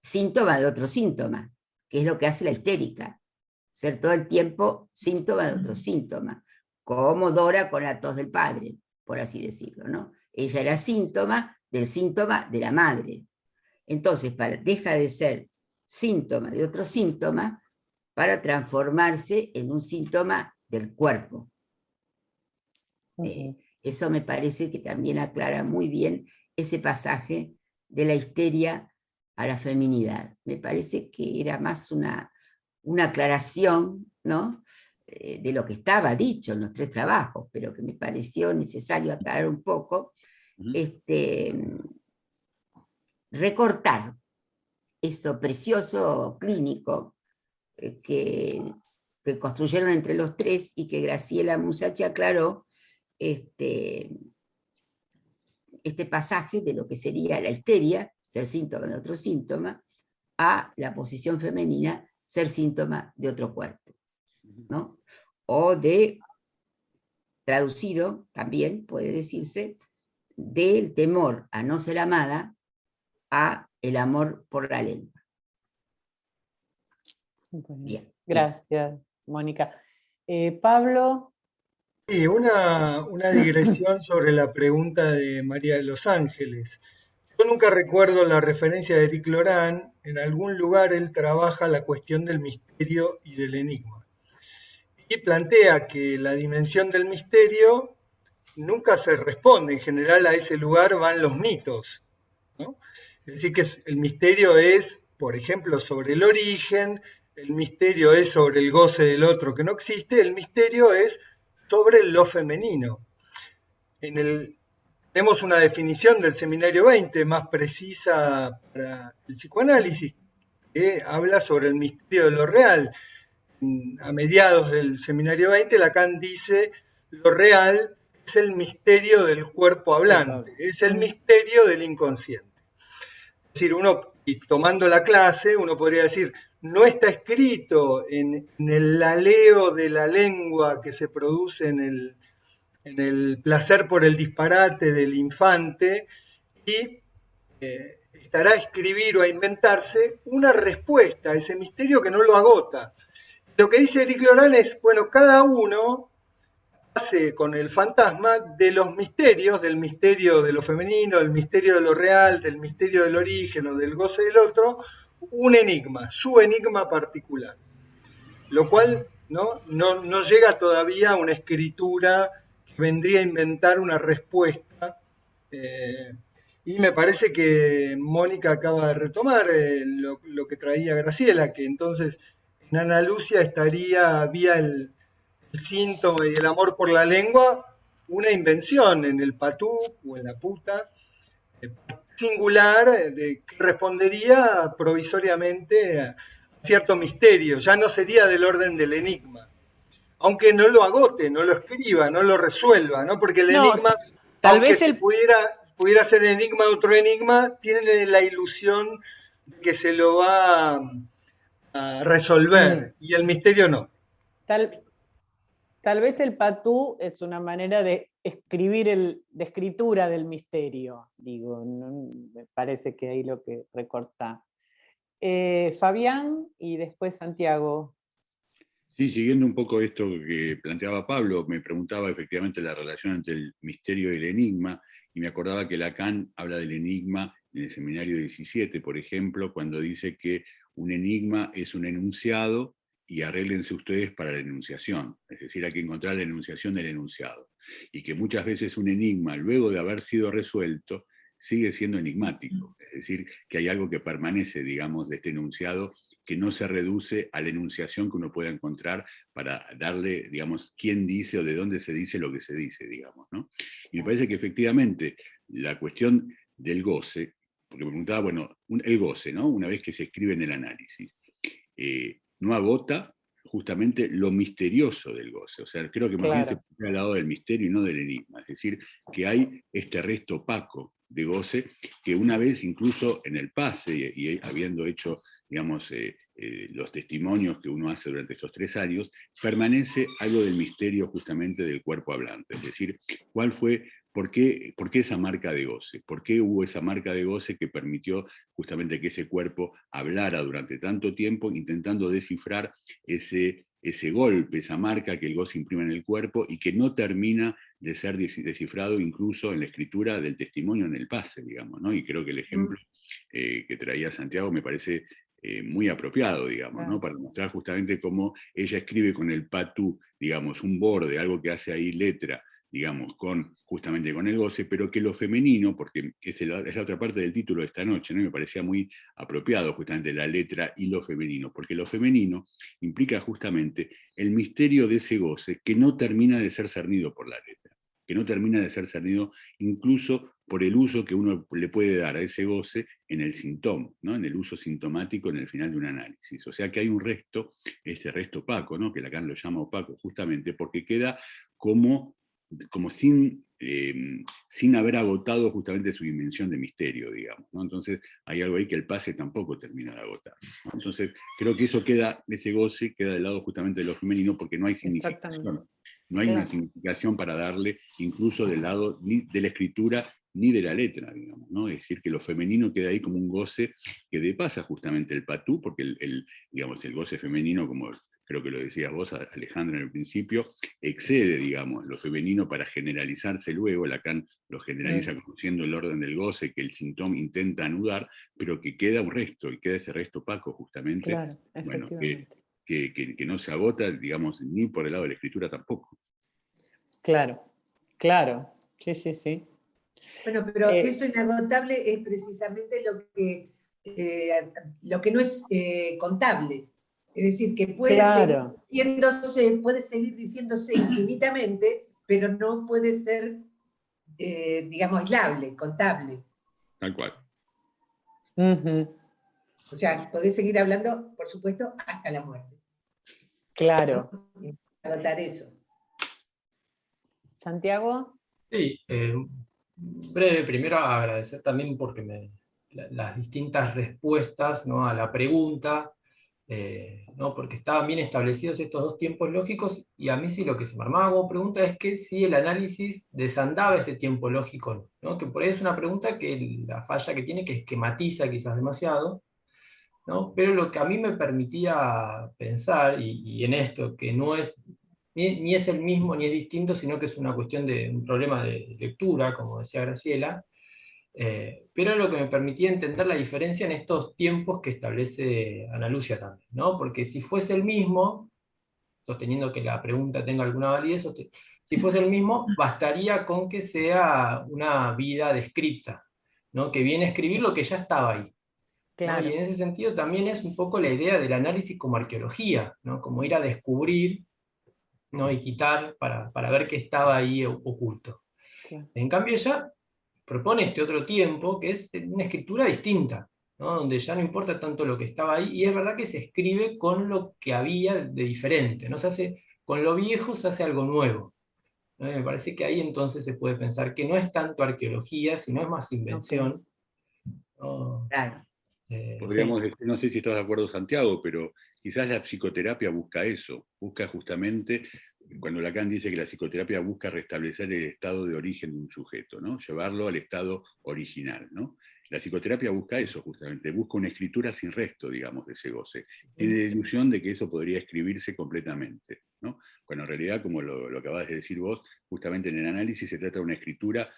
síntoma de otro síntoma, que es lo que hace la histérica, ser todo el tiempo síntoma de otro síntoma, como Dora con la tos del padre, por así decirlo, ¿no? Ella era síntoma de la madre. Entonces, deja de ser síntoma de otro síntoma para transformarse en un síntoma del cuerpo. Eso me parece que también aclara muy bien ese pasaje de la histeria a la feminidad. Me parece que era más una aclaración, ¿no?, de lo que estaba dicho en los 3 trabajos, pero que me pareció necesario aclarar un poco, recortar eso precioso clínico que construyeron entre los 3 y que Graciela Musacci aclaró, este pasaje de lo que sería la histeria, ser síntoma de otro síntoma, a la posición femenina, ser síntoma de otro cuerpo, ¿no? O traducido, también puede decirse, del temor a no ser amada a el amor por la lengua. Bien, gracias, Mónica. Pablo. Sí, una digresión sobre la pregunta de María de los Ángeles. Yo nunca recuerdo la referencia de Eric Lorán. En algún lugar él trabaja la cuestión del misterio y del enigma. Y plantea que la dimensión del misterio nunca se responde. En general a ese lugar van los mitos, ¿no? Es decir, que el misterio es, por ejemplo, sobre el origen, el misterio es sobre el goce del otro que no existe, el misterio es sobre lo femenino. Tenemos una definición del Seminario 20 más precisa para el psicoanálisis, que habla sobre el misterio de lo real. A mediados del Seminario 20, Lacan dice, lo real es el misterio del cuerpo hablante, es el misterio del inconsciente. Es decir, y tomando la clase, uno podría decir, no está escrito en el aleo de la lengua que se produce en el placer por el disparate del infante, y estará a escribir o a inventarse una respuesta a ese misterio que no lo agota. Lo que dice Eric Lorán es, bueno, cada uno hace con el fantasma de los misterios, del misterio de lo femenino, del misterio de lo real, del misterio del origen o del goce del otro, un enigma, su enigma particular. Lo cual no llega todavía a una escritura que vendría a inventar una respuesta. Y me parece que Mónica acaba de retomar lo que traía Graciela, que entonces en Ana Lucia estaría vía el síntoma y el amor por la lengua, una invención en el patú o en la puta, singular, que respondería provisoriamente a cierto misterio, ya no sería del orden del enigma, aunque no lo agote, no lo escriba, no lo resuelva, ¿no? Porque el enigma, tal aunque vez se pudiera ser enigma de otro enigma, tiene la ilusión de que se lo va a resolver, y el misterio no. Tal vez el patú es una manera de escribir de escritura del misterio, digo, ¿no? Me parece que ahí lo que recorta. Fabián y después Santiago. Sí, siguiendo un poco esto que planteaba Pablo, me preguntaba efectivamente la relación entre el misterio y el enigma, y me acordaba que Lacan habla del enigma en el Seminario 17, por ejemplo, cuando dice que un enigma es un enunciado y arréglense ustedes para la enunciación, es decir, hay que encontrar la enunciación del enunciado, y que muchas veces un enigma, luego de haber sido resuelto, sigue siendo enigmático, es decir, que hay algo que permanece, digamos, de este enunciado, que no se reduce a la enunciación que uno pueda encontrar para darle, digamos, quién dice o de dónde se dice lo que se dice, digamos, ¿no? Y me parece que efectivamente la cuestión del goce, porque me preguntaba, bueno, el goce, ¿no? Una vez que se escribe en el análisis, no agota justamente lo misterioso del goce, o sea, creo que más bien se pone al lado del misterio y no del enigma, es decir, que hay este resto opaco de goce que una vez incluso en el pase y habiendo hecho, digamos, los testimonios que uno hace durante estos 3 años, permanece algo del misterio justamente del cuerpo hablante, es decir, ¿cuál fue? ¿Por qué esa marca de goce? ¿Por qué hubo esa marca de goce que permitió justamente que ese cuerpo hablara durante tanto tiempo intentando descifrar ese golpe, esa marca que el goce imprime en el cuerpo y que no termina de ser descifrado incluso en la escritura del testimonio en el pase, digamos, ¿no? Y creo que el ejemplo que traía Santiago me parece muy apropiado, digamos, ¿no? Para mostrar justamente cómo ella escribe con el patú, digamos, un borde, algo que hace ahí letra, digamos, justamente con el goce, pero que lo femenino, porque es la otra parte del título de esta noche, ¿no? Y me parecía muy apropiado justamente la letra y lo femenino, porque lo femenino implica justamente el misterio de ese goce que no termina de ser cernido por la letra, que no termina de ser cernido incluso por el uso que uno le puede dar a ese goce en el síntoma, ¿no? En el uso sintomático en el final de un análisis. O sea que hay un resto, este resto opaco, ¿no? Que Lacan lo llama opaco justamente porque queda como sin haber agotado justamente su dimensión de misterio, digamos, ¿no? Entonces hay algo ahí que el pase tampoco termina de agotar, ¿no? Entonces creo que eso queda, ese goce queda del lado justamente de lo femenino porque no hay significación, no hay una significación para darle incluso del lado ni de la escritura ni de la letra, digamos, ¿no? Es decir, que lo femenino queda ahí como un goce que depasa justamente el patú, porque digamos, el goce femenino, como creo que lo decías vos, Alejandra, en el principio, excede, digamos, lo femenino para generalizarse luego. Lacan lo generaliza conociendo el orden del goce que el síntoma intenta anudar, pero que queda un resto, y queda ese resto opaco, justamente, Claro, bueno, efectivamente. que no se agota, digamos, ni por el lado de la escritura tampoco. Claro, claro, sí, sí, sí. Bueno, pero eso inagotable es precisamente lo que no es contable. Es decir, que puede seguir diciéndose infinitamente, pero no puede ser, digamos, aislable, contable. Tal cual. O sea, podés seguir hablando, por supuesto, hasta la muerte. Claro. ¿No? Agotar eso. ¿Santiago? Sí, breve, primero agradecer también porque las distintas respuestas, ¿no?, a la pregunta, ¿no?, porque estaban bien establecidos estos dos tiempos lógicos, y a mí sí lo que se me armaba como pregunta es que si el análisis desandaba este tiempo lógico, ¿no? Que por ahí es una pregunta que la falla que tiene, que esquematiza quizás demasiado, ¿no? Pero lo que a mí me permitía pensar, y en esto, que no es ni es el mismo ni es distinto, sino que es una cuestión de un problema de lectura, como decía Graciela, pero lo que me permitía entender la diferencia en estos tiempos que establece Ana Lucia también, ¿no? Porque si fuese el mismo, sosteniendo que la pregunta tenga alguna validez, si fuese el mismo, bastaría con que sea una vida descripta, ¿no? Que viene a escribir lo que ya estaba ahí. Claro. ¿No? Y en ese sentido también es un poco la idea del análisis como arqueología, ¿no? Como ir a descubrir, ¿no?, y quitar para ver qué estaba ahí oculto. Claro. En cambio ella propone este otro tiempo, que es una escritura distinta, ¿no?, donde ya no importa tanto lo que estaba ahí, y es verdad que se escribe con lo que había de diferente, ¿no? Con lo viejo se hace algo nuevo, ¿no? Y me parece que ahí entonces se puede pensar que no es tanto arqueología, sino es más invención, ¿no? Claro. Podríamos decir, no sé si estás de acuerdo, Santiago, pero quizás la psicoterapia busca eso, busca justamente, cuando Lacan dice que la psicoterapia busca restablecer el estado de origen de un sujeto, ¿no? Llevarlo al estado original, ¿no? La psicoterapia busca eso justamente, busca una escritura sin resto, digamos, de ese goce. Tiene la ilusión de que eso podría escribirse completamente, ¿no? Cuando en realidad, como lo acabas de decir vos, justamente en el análisis se trata de una escritura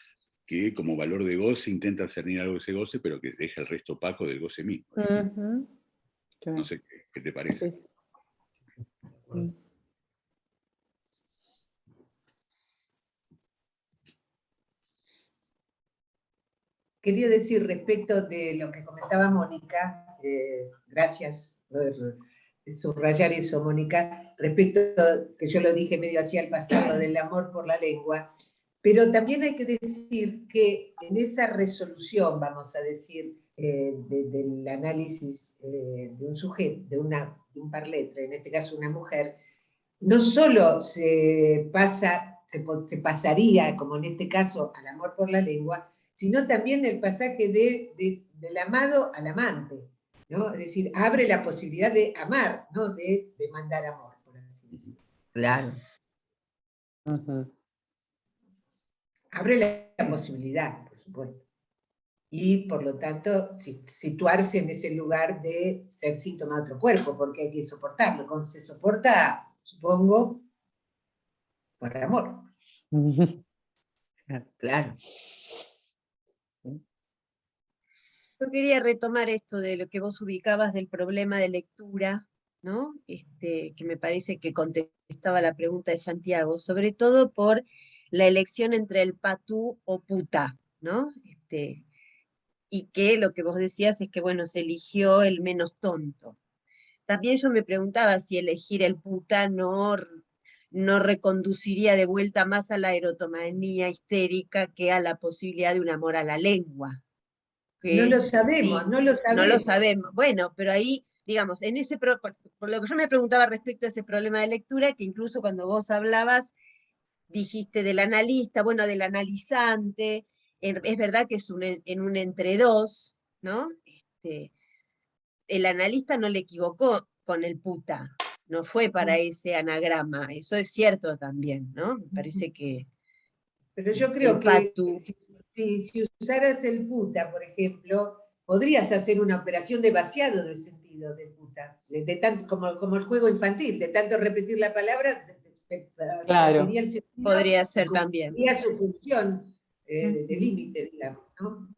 que como valor de goce intenta cernir algo de ese goce, pero que deja el resto opaco del goce mismo. No sé qué te parece. Sí. Quería decir respecto de lo que comentaba Mónica, gracias por subrayar eso, Mónica, respecto, que yo lo dije medio así al pasado, del amor por la lengua, pero también hay que decir que en esa resolución, vamos a decir, del análisis de un sujeto, de un par letre, en este caso una mujer, no solo se pasaría, como en este caso, al amor por la lengua, sino también el pasaje del amado al amante, ¿no? Es decir, abre la posibilidad de amar, no de demandar amor, por así decirlo. Claro. Abre la posibilidad, por supuesto. Y por lo tanto, situarse en ese lugar de ser síntoma de otro cuerpo, porque hay que soportarlo. Cuando se soporta, supongo, por amor. Claro. Yo quería retomar esto de lo que vos ubicabas del problema de lectura, ¿no? Que me parece que contestaba la pregunta de Santiago, sobre todo por la elección entre el patú o puta, ¿no? Y que lo que vos decías es que, bueno, se eligió el menos tonto. También yo me preguntaba si elegir el puta no reconduciría de vuelta más a la erotomanía histérica que a la posibilidad de un amor a la lengua. No lo sabemos, Sí, no lo no sabemos. lo sabemos. Bueno, pero ahí, digamos, por lo que yo me preguntaba respecto a ese problema de lectura, que incluso cuando vos hablabas, dijiste del analista, bueno, del analizante, es verdad que es en un entre dos, ¿no? El analista no le equivocó con el puta, no fue para ese anagrama, eso es cierto también, ¿no? Me parece que Pero yo creo el que patu, si usaras el puta, por ejemplo, podrías hacer una operación de vaciado de sentido de puta, de tanto, como el juego infantil, de tanto repetir la palabra, Claro. perdería el sentido podría ser y también. cumpliría su función de límite, digamos, ¿no?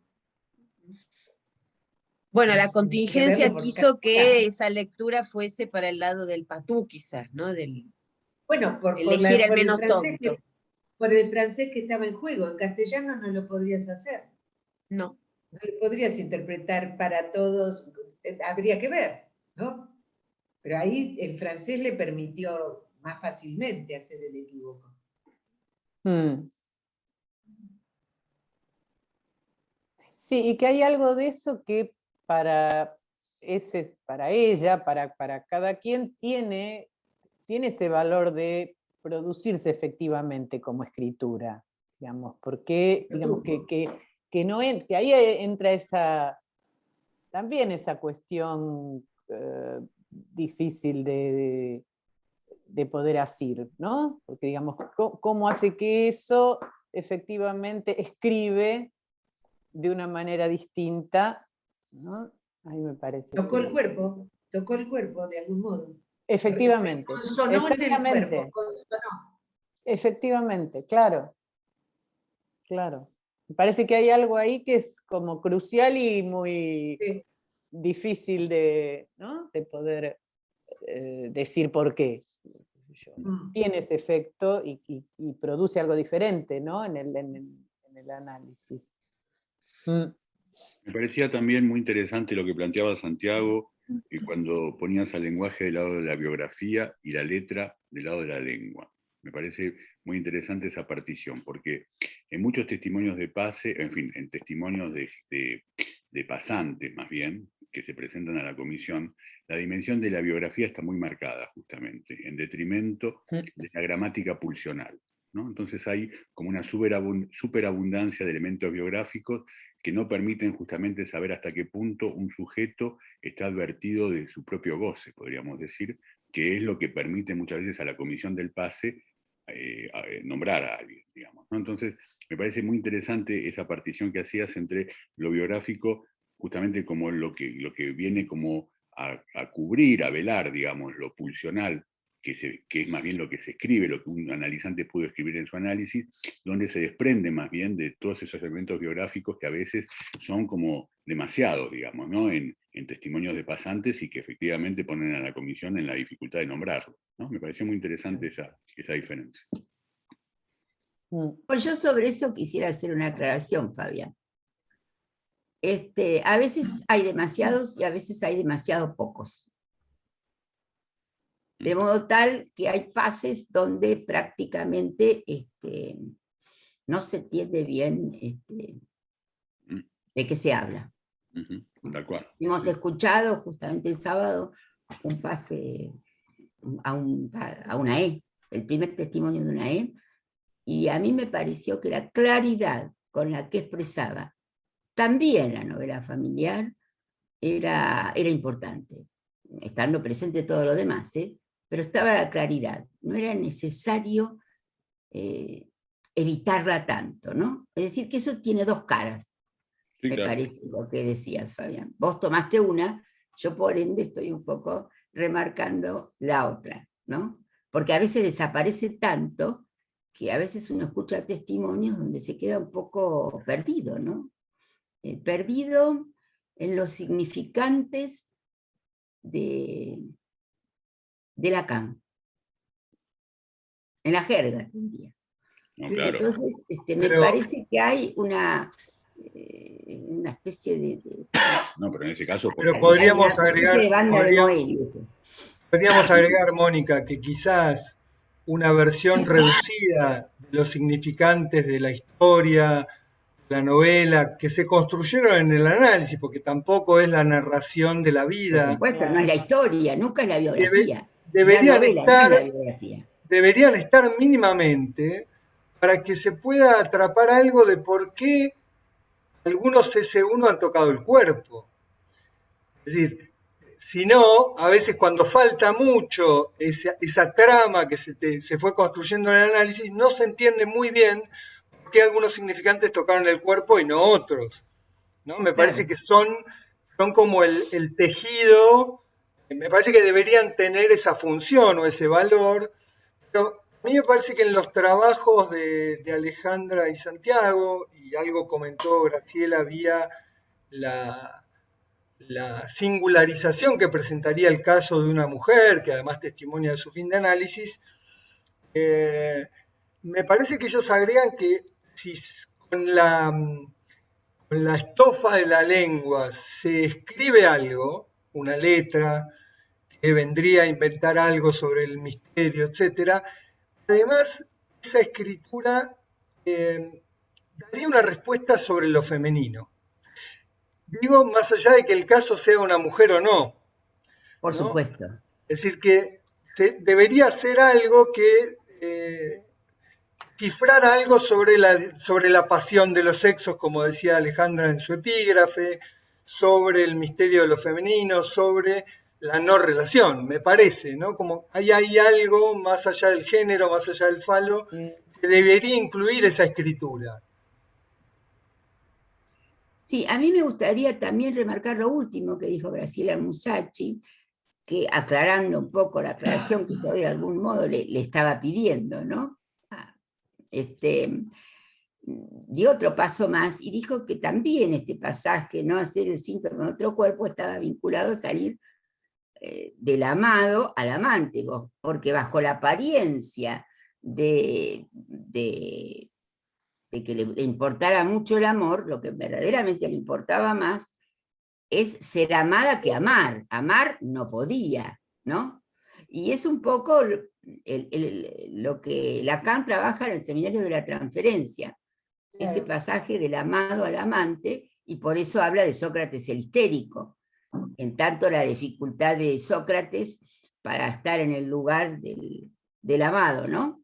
Bueno, la Hay que contingencia verlo por quiso cada que caso. esa lectura fuese para el lado del patú, quizás, ¿no? Bueno, Elegir el menos tonto. por el francés que estaba en juego, en castellano no lo podrías hacer. No. No lo podrías interpretar para todos, habría que ver, ¿no? Pero ahí el francés le permitió más fácilmente hacer el equívoco. Sí, y que hay algo de eso que para ella, para cada quien tiene ese valor de producirse efectivamente como escritura, digamos, porque digamos que ahí entra también esa cuestión difícil de poder asir, ¿no? Porque digamos, ¿cómo hace que eso efectivamente escribe de una manera distinta, ¿no? A mí me parece. Tocó el cuerpo de algún modo. Efectivamente. Consonó en el cuerpo, consonó. Efectivamente, claro. Claro. Me parece que hay algo ahí que es como crucial y muy difícil ¿no? de poder decir por qué. Tiene ese efecto y produce algo diferente, ¿no? en el análisis. Me parecía también muy interesante lo que planteaba Santiago, cuando ponías al lenguaje del lado de la biografía y la letra del lado de la lengua. Me parece muy interesante esa partición, porque en muchos testimonios de pase, en fin, en testimonios de pasantes más bien, que se presentan a la comisión, la dimensión de la biografía está muy marcada justamente, en detrimento de la gramática pulsional, ¿no? Entonces hay como una superabundancia de elementos biográficos que no permiten justamente saber hasta qué punto un sujeto está advertido de su propio goce, podríamos decir, que es lo que permite muchas veces a la comisión del pase nombrar a alguien, digamos, ¿no? Entonces, me parece muy interesante esa partición que hacías entre lo biográfico, justamente como lo que viene como a cubrir, a velar, digamos, lo pulsional, que es más bien lo que se escribe, lo que un analizante pudo escribir en su análisis, donde se desprende más bien de todos esos elementos biográficos que a veces son como demasiados, digamos, ¿no? en testimonios de pasantes y que efectivamente ponen a la comisión en la dificultad de nombrarlo, ¿no? Me pareció muy interesante esa diferencia. Pues yo sobre eso quisiera hacer una aclaración, Fabián. A veces hay demasiados y a veces hay demasiado pocos. De modo tal que hay pases donde prácticamente no se entiende bien de qué se habla. Tal cual. Hemos escuchado justamente el sábado un pase a una E, el primer testimonio de una E, y a mí me pareció que la claridad con la que expresaba también la novela familiar era importante, estando presente todo lo demás, pero estaba la claridad, no era necesario evitarla tanto, ¿no? Es decir, que eso tiene dos caras, sí, me parece lo que decías, Fabián. Vos tomaste una, yo por ende estoy un poco remarcando la otra, ¿no? Porque a veces desaparece tanto que a veces uno escucha testimonios donde se queda un poco perdido, ¿no? Perdido en los significantes de Lacan, en la jerga, diría. No, claro. Entonces, me Pero- parece que hay una especie de No, pero en ese caso, Pero hay podríamos una especie de banda de Moebius. podríamos agregar, Mónica, que quizás una versión reducida de los significantes de la historia, la novela, que se construyeron en el análisis, porque tampoco es la narración de la Por vida, supuesto, no es la historia, nunca es la biografía. Es la deberían novela, no es la biografía. deberían estar mínimamente para que se pueda atrapar algo de por qué algunos S1 han tocado el cuerpo. Es decir, si no, a veces cuando falta mucho esa trama que se fue construyendo en el análisis, no se entiende muy bien por qué algunos significantes tocaron el cuerpo y no otros, ¿no? Me parece que son como el tejido, me parece que deberían tener esa función o ese valor, pero a mí me parece que en los trabajos de Alejandra y Santiago, y algo comentó Graciela vía la singularización que presentaría el caso de una mujer, que además testimonia de su fin de análisis, me parece que ellos agregan que si con la estofa de la lengua se escribe algo, una letra, que vendría a inventar algo sobre el misterio, etc., además esa escritura daría una respuesta sobre lo femenino. Digo, más allá de que el caso sea una mujer o no. Por ¿no? supuesto. Es decir, que debería ser algo que cifrar algo sobre la pasión de los sexos, como decía Alejandra en su epígrafe, sobre el misterio de lo femenino, sobre la no relación, me parece, ¿no? Como hay algo más allá del género, más allá del falo, que debería incluir esa escritura. Sí, a mí me gustaría también remarcar lo último que dijo Graciela Musacci, que aclarando un poco la aclaración que yo de algún modo le estaba pidiendo, ¿no? Dio otro paso más y dijo que también este pasaje, ¿no? Hacer el síntoma de otro cuerpo, estaba vinculado a salir del amado al amante, porque bajo la apariencia de que le importara mucho el amor, lo que verdaderamente le importaba más es ser amada que amar. Amar no podía, ¿no? Y es un poco lo que Lacan trabaja en el seminario de la transferencia, ese pasaje del amado al amante, y por eso habla de Sócrates el histérico, en tanto la dificultad de Sócrates para estar en el lugar del amado, ¿no?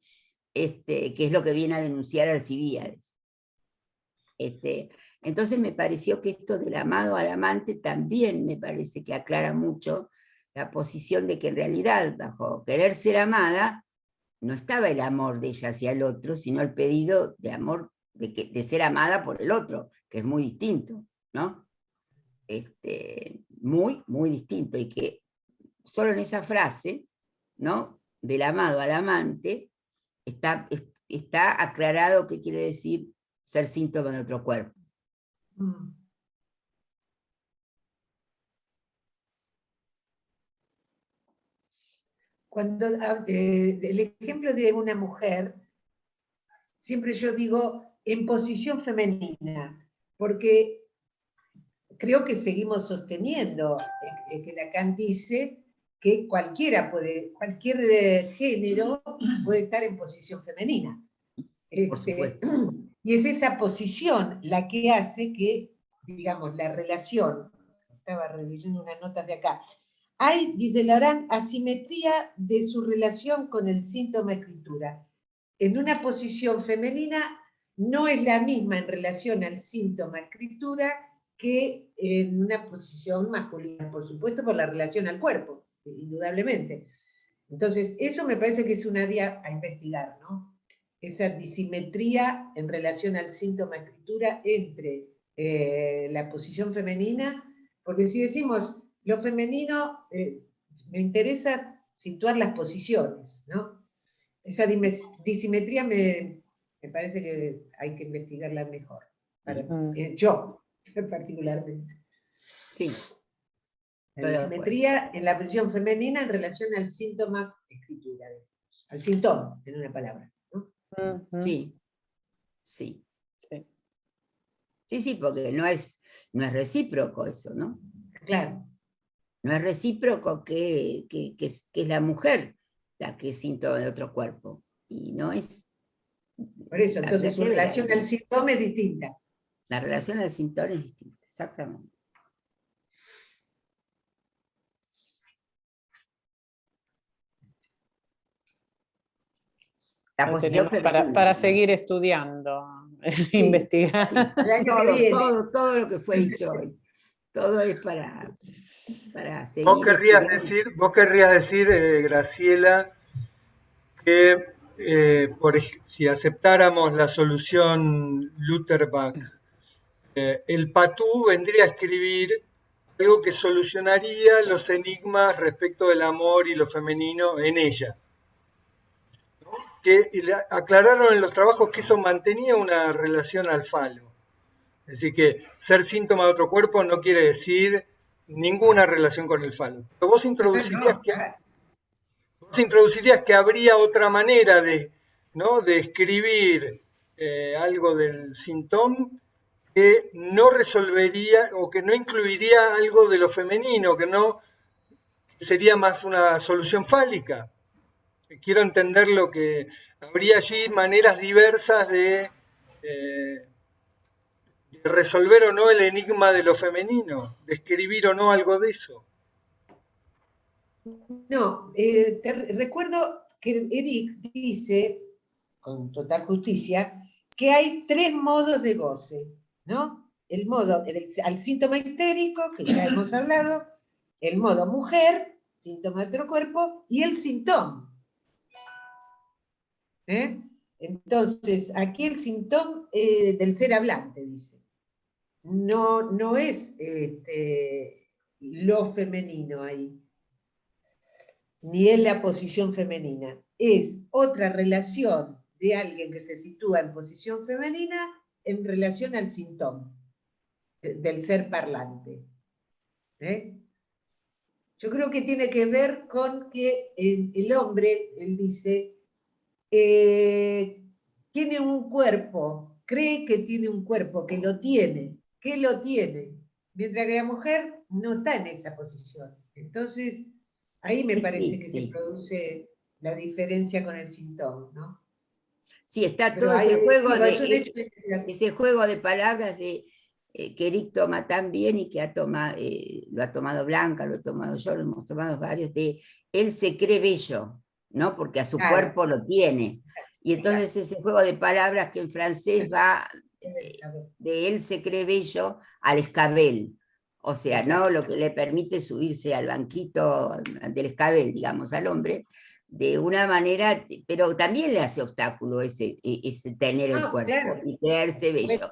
Que es lo que viene a denunciar Alcibíades. Entonces me pareció que esto del amado al amante también me parece que aclara mucho la posición de que en realidad bajo querer ser amada no estaba el amor de ella hacia el otro, sino el pedido de amor, de ser amada por el otro, que es muy distinto, ¿no? Muy, muy distinto, y que solo en esa frase, ¿no? Del amado al amante, está aclarado qué quiere decir ser síntoma de otro cuerpo. Cuando el ejemplo de una mujer, siempre yo digo en posición femenina, porque creo que seguimos sosteniendo que Lacan dice que cualquier género puede estar en posición femenina. Por supuesto. Y es esa posición la que hace que, digamos, la relación, estaba revisando unas notas de acá, hay, dice Lacan, asimetría de su relación con el síntoma escritura. En una posición femenina no es la misma en relación al síntoma escritura que en una posición masculina, por supuesto, por la relación al cuerpo, indudablemente. Entonces, eso me parece que es un área a investigar, ¿no? Esa disimetría en relación al síntoma escritura entre la posición femenina, porque si decimos lo femenino, me interesa situar las posiciones, ¿no? Esa disimetría me parece que hay que investigarla mejor, yo particularmente. Sí. La disimetría en la posición femenina en relación al síntoma escritura, al síntoma, en una palabra, ¿no? Sí. Sí. Sí. Sí, porque no es recíproco eso, ¿no? Claro. No es recíproco que es la mujer la que es síntoma de otro cuerpo. Y no es... Por eso, entonces su Habría que ver relación ahí. al síntoma es distinta. La relación al síntoma es distinta, exactamente. La Lo posición tenemos femenina. para ¿no? seguir estudiando, Sí, investigar. sí, El año que viene. todo lo que fue dicho hoy. Todo es para Vos seguir estudiando. vos querrías decir, Graciela, que si aceptáramos la solución Lutherbach, el Patú vendría a escribir algo que solucionaría los enigmas respecto del amor y lo femenino en ella. ¿No? Que aclararon en los trabajos que eso mantenía una relación al falo. Es decir, que ser síntoma de otro cuerpo no quiere decir ninguna relación con el falo. Pero vos introducirías que habría otra manera ¿no? de escribir algo del síntoma que no resolvería o que no incluiría algo de lo femenino, que no sería más una solución fálica. Quiero entender lo que habría allí maneras diversas de resolver o no el enigma de lo femenino, de escribir o no algo de eso. No, recuerdo que Eric dice, con total justicia, que hay 3 modos de goce, ¿no? El modo al síntoma histérico, que ya hemos hablado, el modo mujer, síntoma de otro cuerpo, y el síntoma. Entonces, aquí el síntoma del ser hablante, dice. No es lo femenino ahí, ni es la posición femenina. Es otra relación de alguien que se sitúa en posición femenina en relación al síntoma del ser parlante. Yo creo que tiene que ver con que el hombre, él dice, tiene un cuerpo, cree que tiene un cuerpo, que lo tiene, mientras que la mujer no está en esa posición. Entonces, ahí me parece que se produce la diferencia con el síntoma, ¿no? Sí, está Pero todo ese digo, juego de palabras que Eric toma tan bien y que lo ha tomado Blanca, lo he tomado yo, lo hemos tomado varios, de él se cree bello, ¿no? Porque a su cuerpo lo tiene. Y entonces ese juego de palabras que en francés va de él se cree bello al escabel. O sea, ¿no? Lo que le permite subirse al banquito del escabel, digamos, al hombre, de una manera, pero también le hace obstáculo ese tener el cuerpo y creerse bello.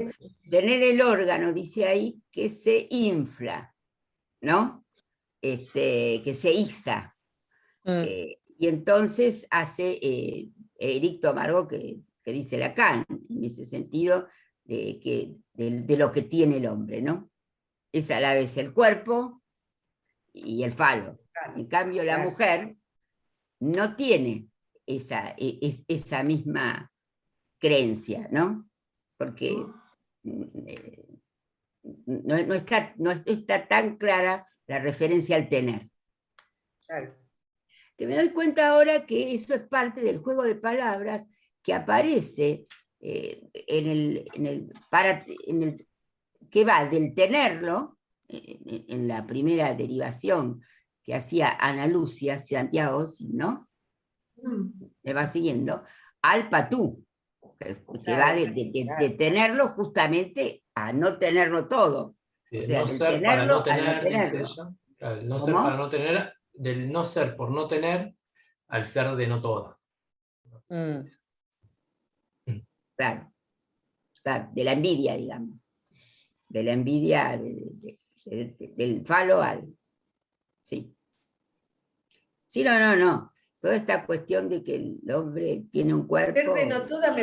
Tener el órgano, dice ahí, que se infla, ¿no? Que se iza. Y entonces hace Eric toma algo que dice Lacan, en ese sentido, de lo que tiene el hombre, ¿no? Es a la vez el cuerpo y el falo. En cambio, la mujer no tiene esa misma creencia, ¿no? Porque no está tan clara la referencia al tener. Claro. Que me doy cuenta ahora que eso es parte del juego de palabras que aparece que va del tenerlo, en la primera derivación que hacía Ana Lucia Santiago, ¿no? Me va siguiendo, al patú, que va de tenerlo justamente a no tenerlo todo. Sí, o sea, no del ser para no tenerlo al no tener, dice tenerlo. ella. Claro, el no ser ¿Cómo? para no tener, del no ser por no tener, al ser de no todo. Claro, de la envidia, digamos. De la envidia del falo al... Sí. Sí, no. Toda esta cuestión de que el hombre tiene un cuerpo... Ser denotada,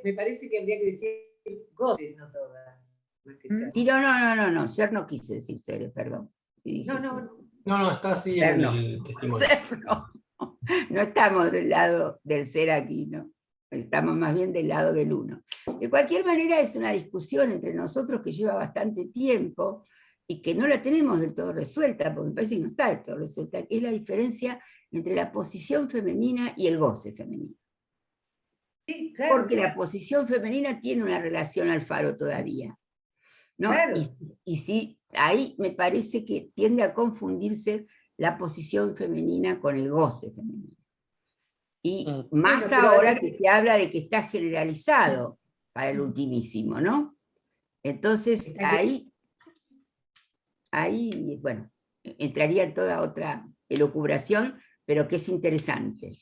me parece que habría que decir goce denotada. Sí, no, ser no quise decir ser, perdón. No, está así en el testimonio. Ser no estamos del lado del ser aquí, ¿no? Estamos más bien del lado del uno. De cualquier manera, es una discusión entre nosotros que lleva bastante tiempo y que no la tenemos del todo resuelta, porque me parece que no está del todo resuelta, que es la diferencia entre la posición femenina y el goce femenino. Sí, claro. Porque la posición femenina tiene una relación al faro todavía, ¿no? Claro. Y sí, ahí me parece que tiende a confundirse la posición femenina con el goce femenino. Y más Bueno, pero ahora que se habla de que está generalizado para el ultimísimo, ¿no? Entonces ahí, bueno, entraría toda otra elucubración, pero que es interesante,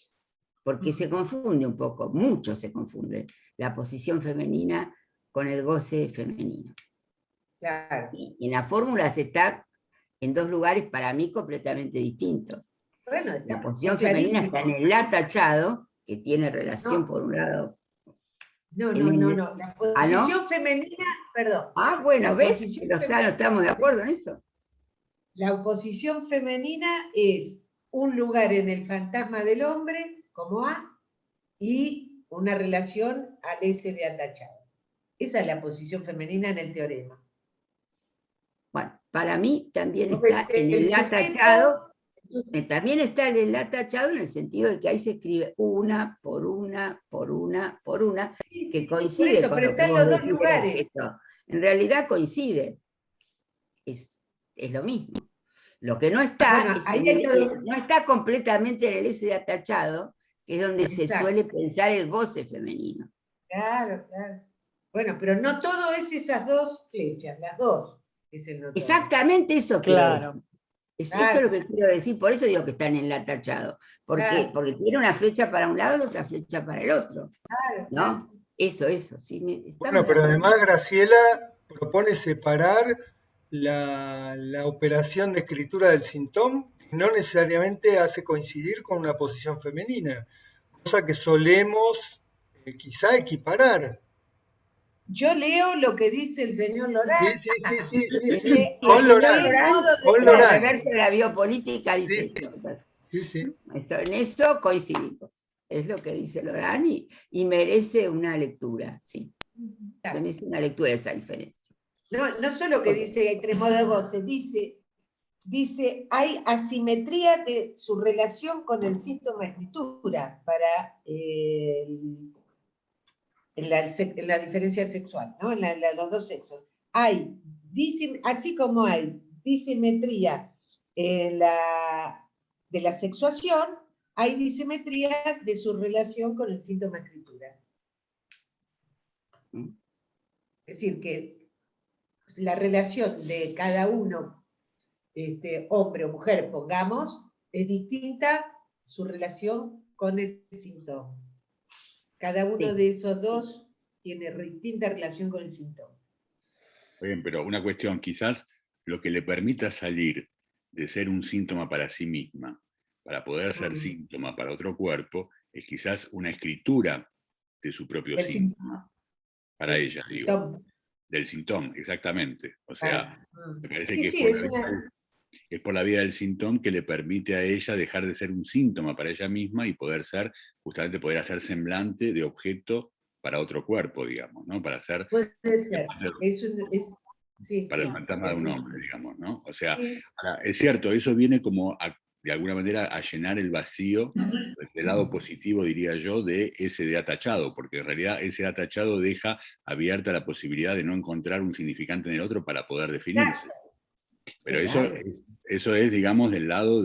porque se confunde un poco, mucho se confunde la posición femenina con el goce femenino. Claro. Y en la fórmula se está en dos lugares para mí completamente distintos. Bueno, La posición es femenina está clarísimo. en el la tachado, que tiene relación No. por un lado. No. La ¿Ah, no? posición femenina, perdón. Ah, bueno, La ¿ves? posición No estamos de acuerdo en eso. La oposición femenina es un lugar en el fantasma del hombre, como A, y una relación al S de atachado. Esa es la posición femenina en el teorema. Bueno, para mí también Entonces, está en el la tachado, también está en el la tachado en el sentido de que ahí se escribe una, por una, por una, por una, sí, que sí, coincide por eso, con pero lo que están vos los dos decís del lugares. objeto. En realidad coincide. Es lo mismo. Lo que no está, Bueno, ahí hay todo. no está completamente en el S de atachado, que es donde se Exacto. suele pensar el goce femenino. Claro. Bueno, pero no todo es esas dos flechas, las dos es el notorio. Exactamente eso Claro. quiero decir. Eso Claro. es lo que quiero decir, por eso digo que están en la tachado. ¿Por qué? Claro. Porque tiene una flecha para un lado y otra flecha para el otro. Claro. ¿No? Eso, sí. Bueno, pero además Graciela propone separar la operación de escritura del sintón, que no necesariamente hace coincidir con una posición femenina, cosa que solemos quizá equiparar. Yo leo lo que dice el señor Lorán. Sí. Con El Lorán. señor Lorán, Con en Lorán. el reverso de la biopolítica dice Sí. esto. En eso coincidimos. Es lo que dice Lorán y merece una lectura, sí. Merece una lectura esa diferencia. No solo que dice que hay tres modos de goce, dice hay asimetría de su relación con el síntoma escritura para en la diferencia sexual, ¿no? En los dos sexos. Así como hay disimetría de la sexuación, hay disimetría de su relación con el síntoma escritura. Es decir, que la relación de cada uno, hombre o mujer, pongamos, es distinta su relación con el síntoma. Cada uno de esos dos tiene distinta relación con el síntoma. Bien, pero una cuestión, quizás lo que le permita salir de ser un síntoma para sí misma, para poder ser síntoma para otro cuerpo, es quizás una escritura de su propio síntoma. Para ella, digo. Del síntoma, exactamente. O sea, me parece que es por la vía del síntoma que le permite a ella dejar de ser un síntoma para ella misma y poder hacer semblante de objeto para otro cuerpo, digamos, ¿no? Para hacer... Puede ser. Para el fantasma de un hombre, digamos, ¿no? O sea, es cierto, eso viene como de alguna manera a llenar el vacío del lado positivo, diría yo, de ese de atachado, porque en realidad ese atachado deja abierta la posibilidad de no encontrar un significante en el otro para poder definirse. Pero eso es, digamos, del lado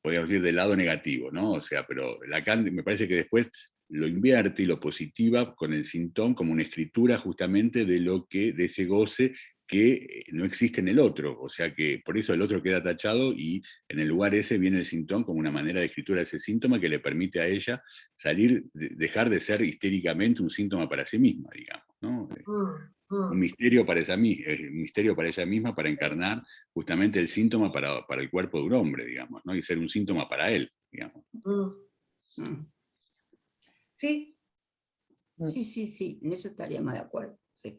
podríamos decir, del lado negativo, ¿no? O sea, pero Lacan me parece que después lo invierte y lo positiva con el síntoma como una escritura justamente de ese goce que no existe en el otro, o sea que por eso el otro queda tachado y en el lugar ese viene el síntoma como una manera de escritura de ese síntoma que le permite a ella dejar de ser histéricamente un síntoma para sí misma, digamos, ¿no? Un misterio para ella misma para encarnar justamente el síntoma para el cuerpo de un hombre, digamos, ¿no? Y ser un síntoma para él, digamos. Sí. Sí, en eso estaríamos de acuerdo, sí.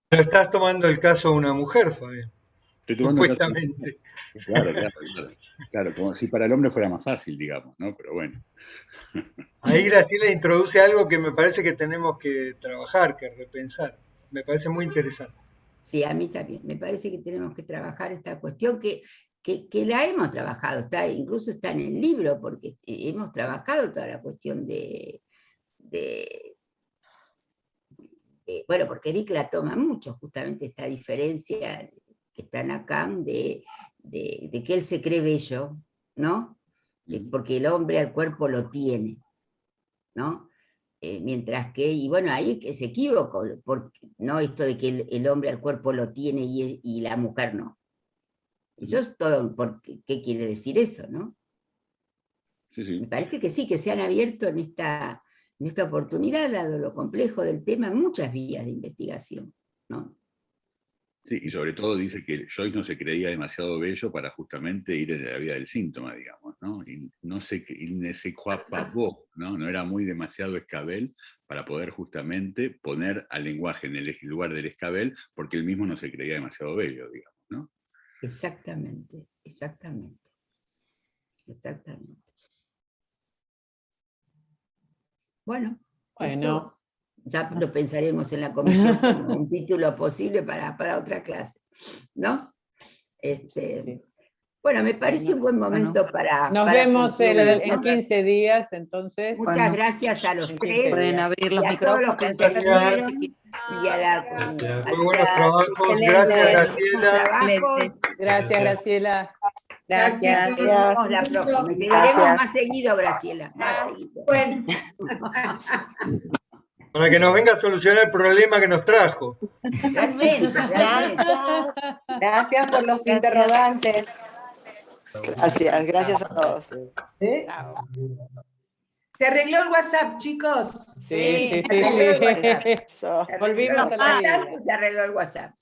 Pero estás tomando el caso de una mujer, Fabián. Estoy tomando nota. supuestamente. Claro, como si para el hombre fuera más fácil, digamos, ¿no? Pero bueno. Ahí Graciela introduce algo que me parece que tenemos que trabajar, que repensar. Me parece muy interesante. Sí, a mí también. Me parece que tenemos que trabajar esta cuestión que la hemos trabajado, incluso está en el libro, porque hemos trabajado toda la cuestión bueno, porque Eric la toma mucho, justamente esta diferencia que está en Lacan de que él se cree bello, ¿no? Porque el hombre al cuerpo lo tiene, ¿no? Mientras que, y bueno, ahí es que se equivocó, porque, ¿no? Esto de que el hombre al cuerpo lo tiene y la mujer no. Eso es todo, ¿qué quiere decir eso, no? Sí. Me parece que sí, que se han abierto en esta oportunidad, dado lo complejo del tema, muchas vías de investigación, ¿no? Sí, y sobre todo dice que Joyce no se creía demasiado bello para justamente ir en la vida del síntoma, digamos, ¿no? Y no sé qué, ¿no? No era muy demasiado escabel para poder justamente poner al lenguaje en el lugar del escabel, porque él mismo no se creía demasiado bello, digamos, ¿no? Exactamente. Bueno. Eso ya lo pensaremos en la comisión como un título posible para otra clase, ¿no? Sí. Bueno, me parece un buen momento para... Nos vemos en 15 días, entonces. Muchas gracias a los tres. Pueden abrir los y a todos los que micrófonos. intervinieron, y a la... Gracias. Muy buenos trabajos. Excelente. Gracias, Graciela. Excelente. Gracias, Graciela. Gracias. Nos vemos la próxima. Te veremos más seguido, Graciela, más seguido. Bueno, Para que nos venga a solucionar el problema que nos trajo. Realmente. Gracias por los interrogantes. Gracias a todos. se arregló el WhatsApp, chicos. Sí. Se arregló el WhatsApp. Eso. Volvimos a la vida. Se arregló el WhatsApp.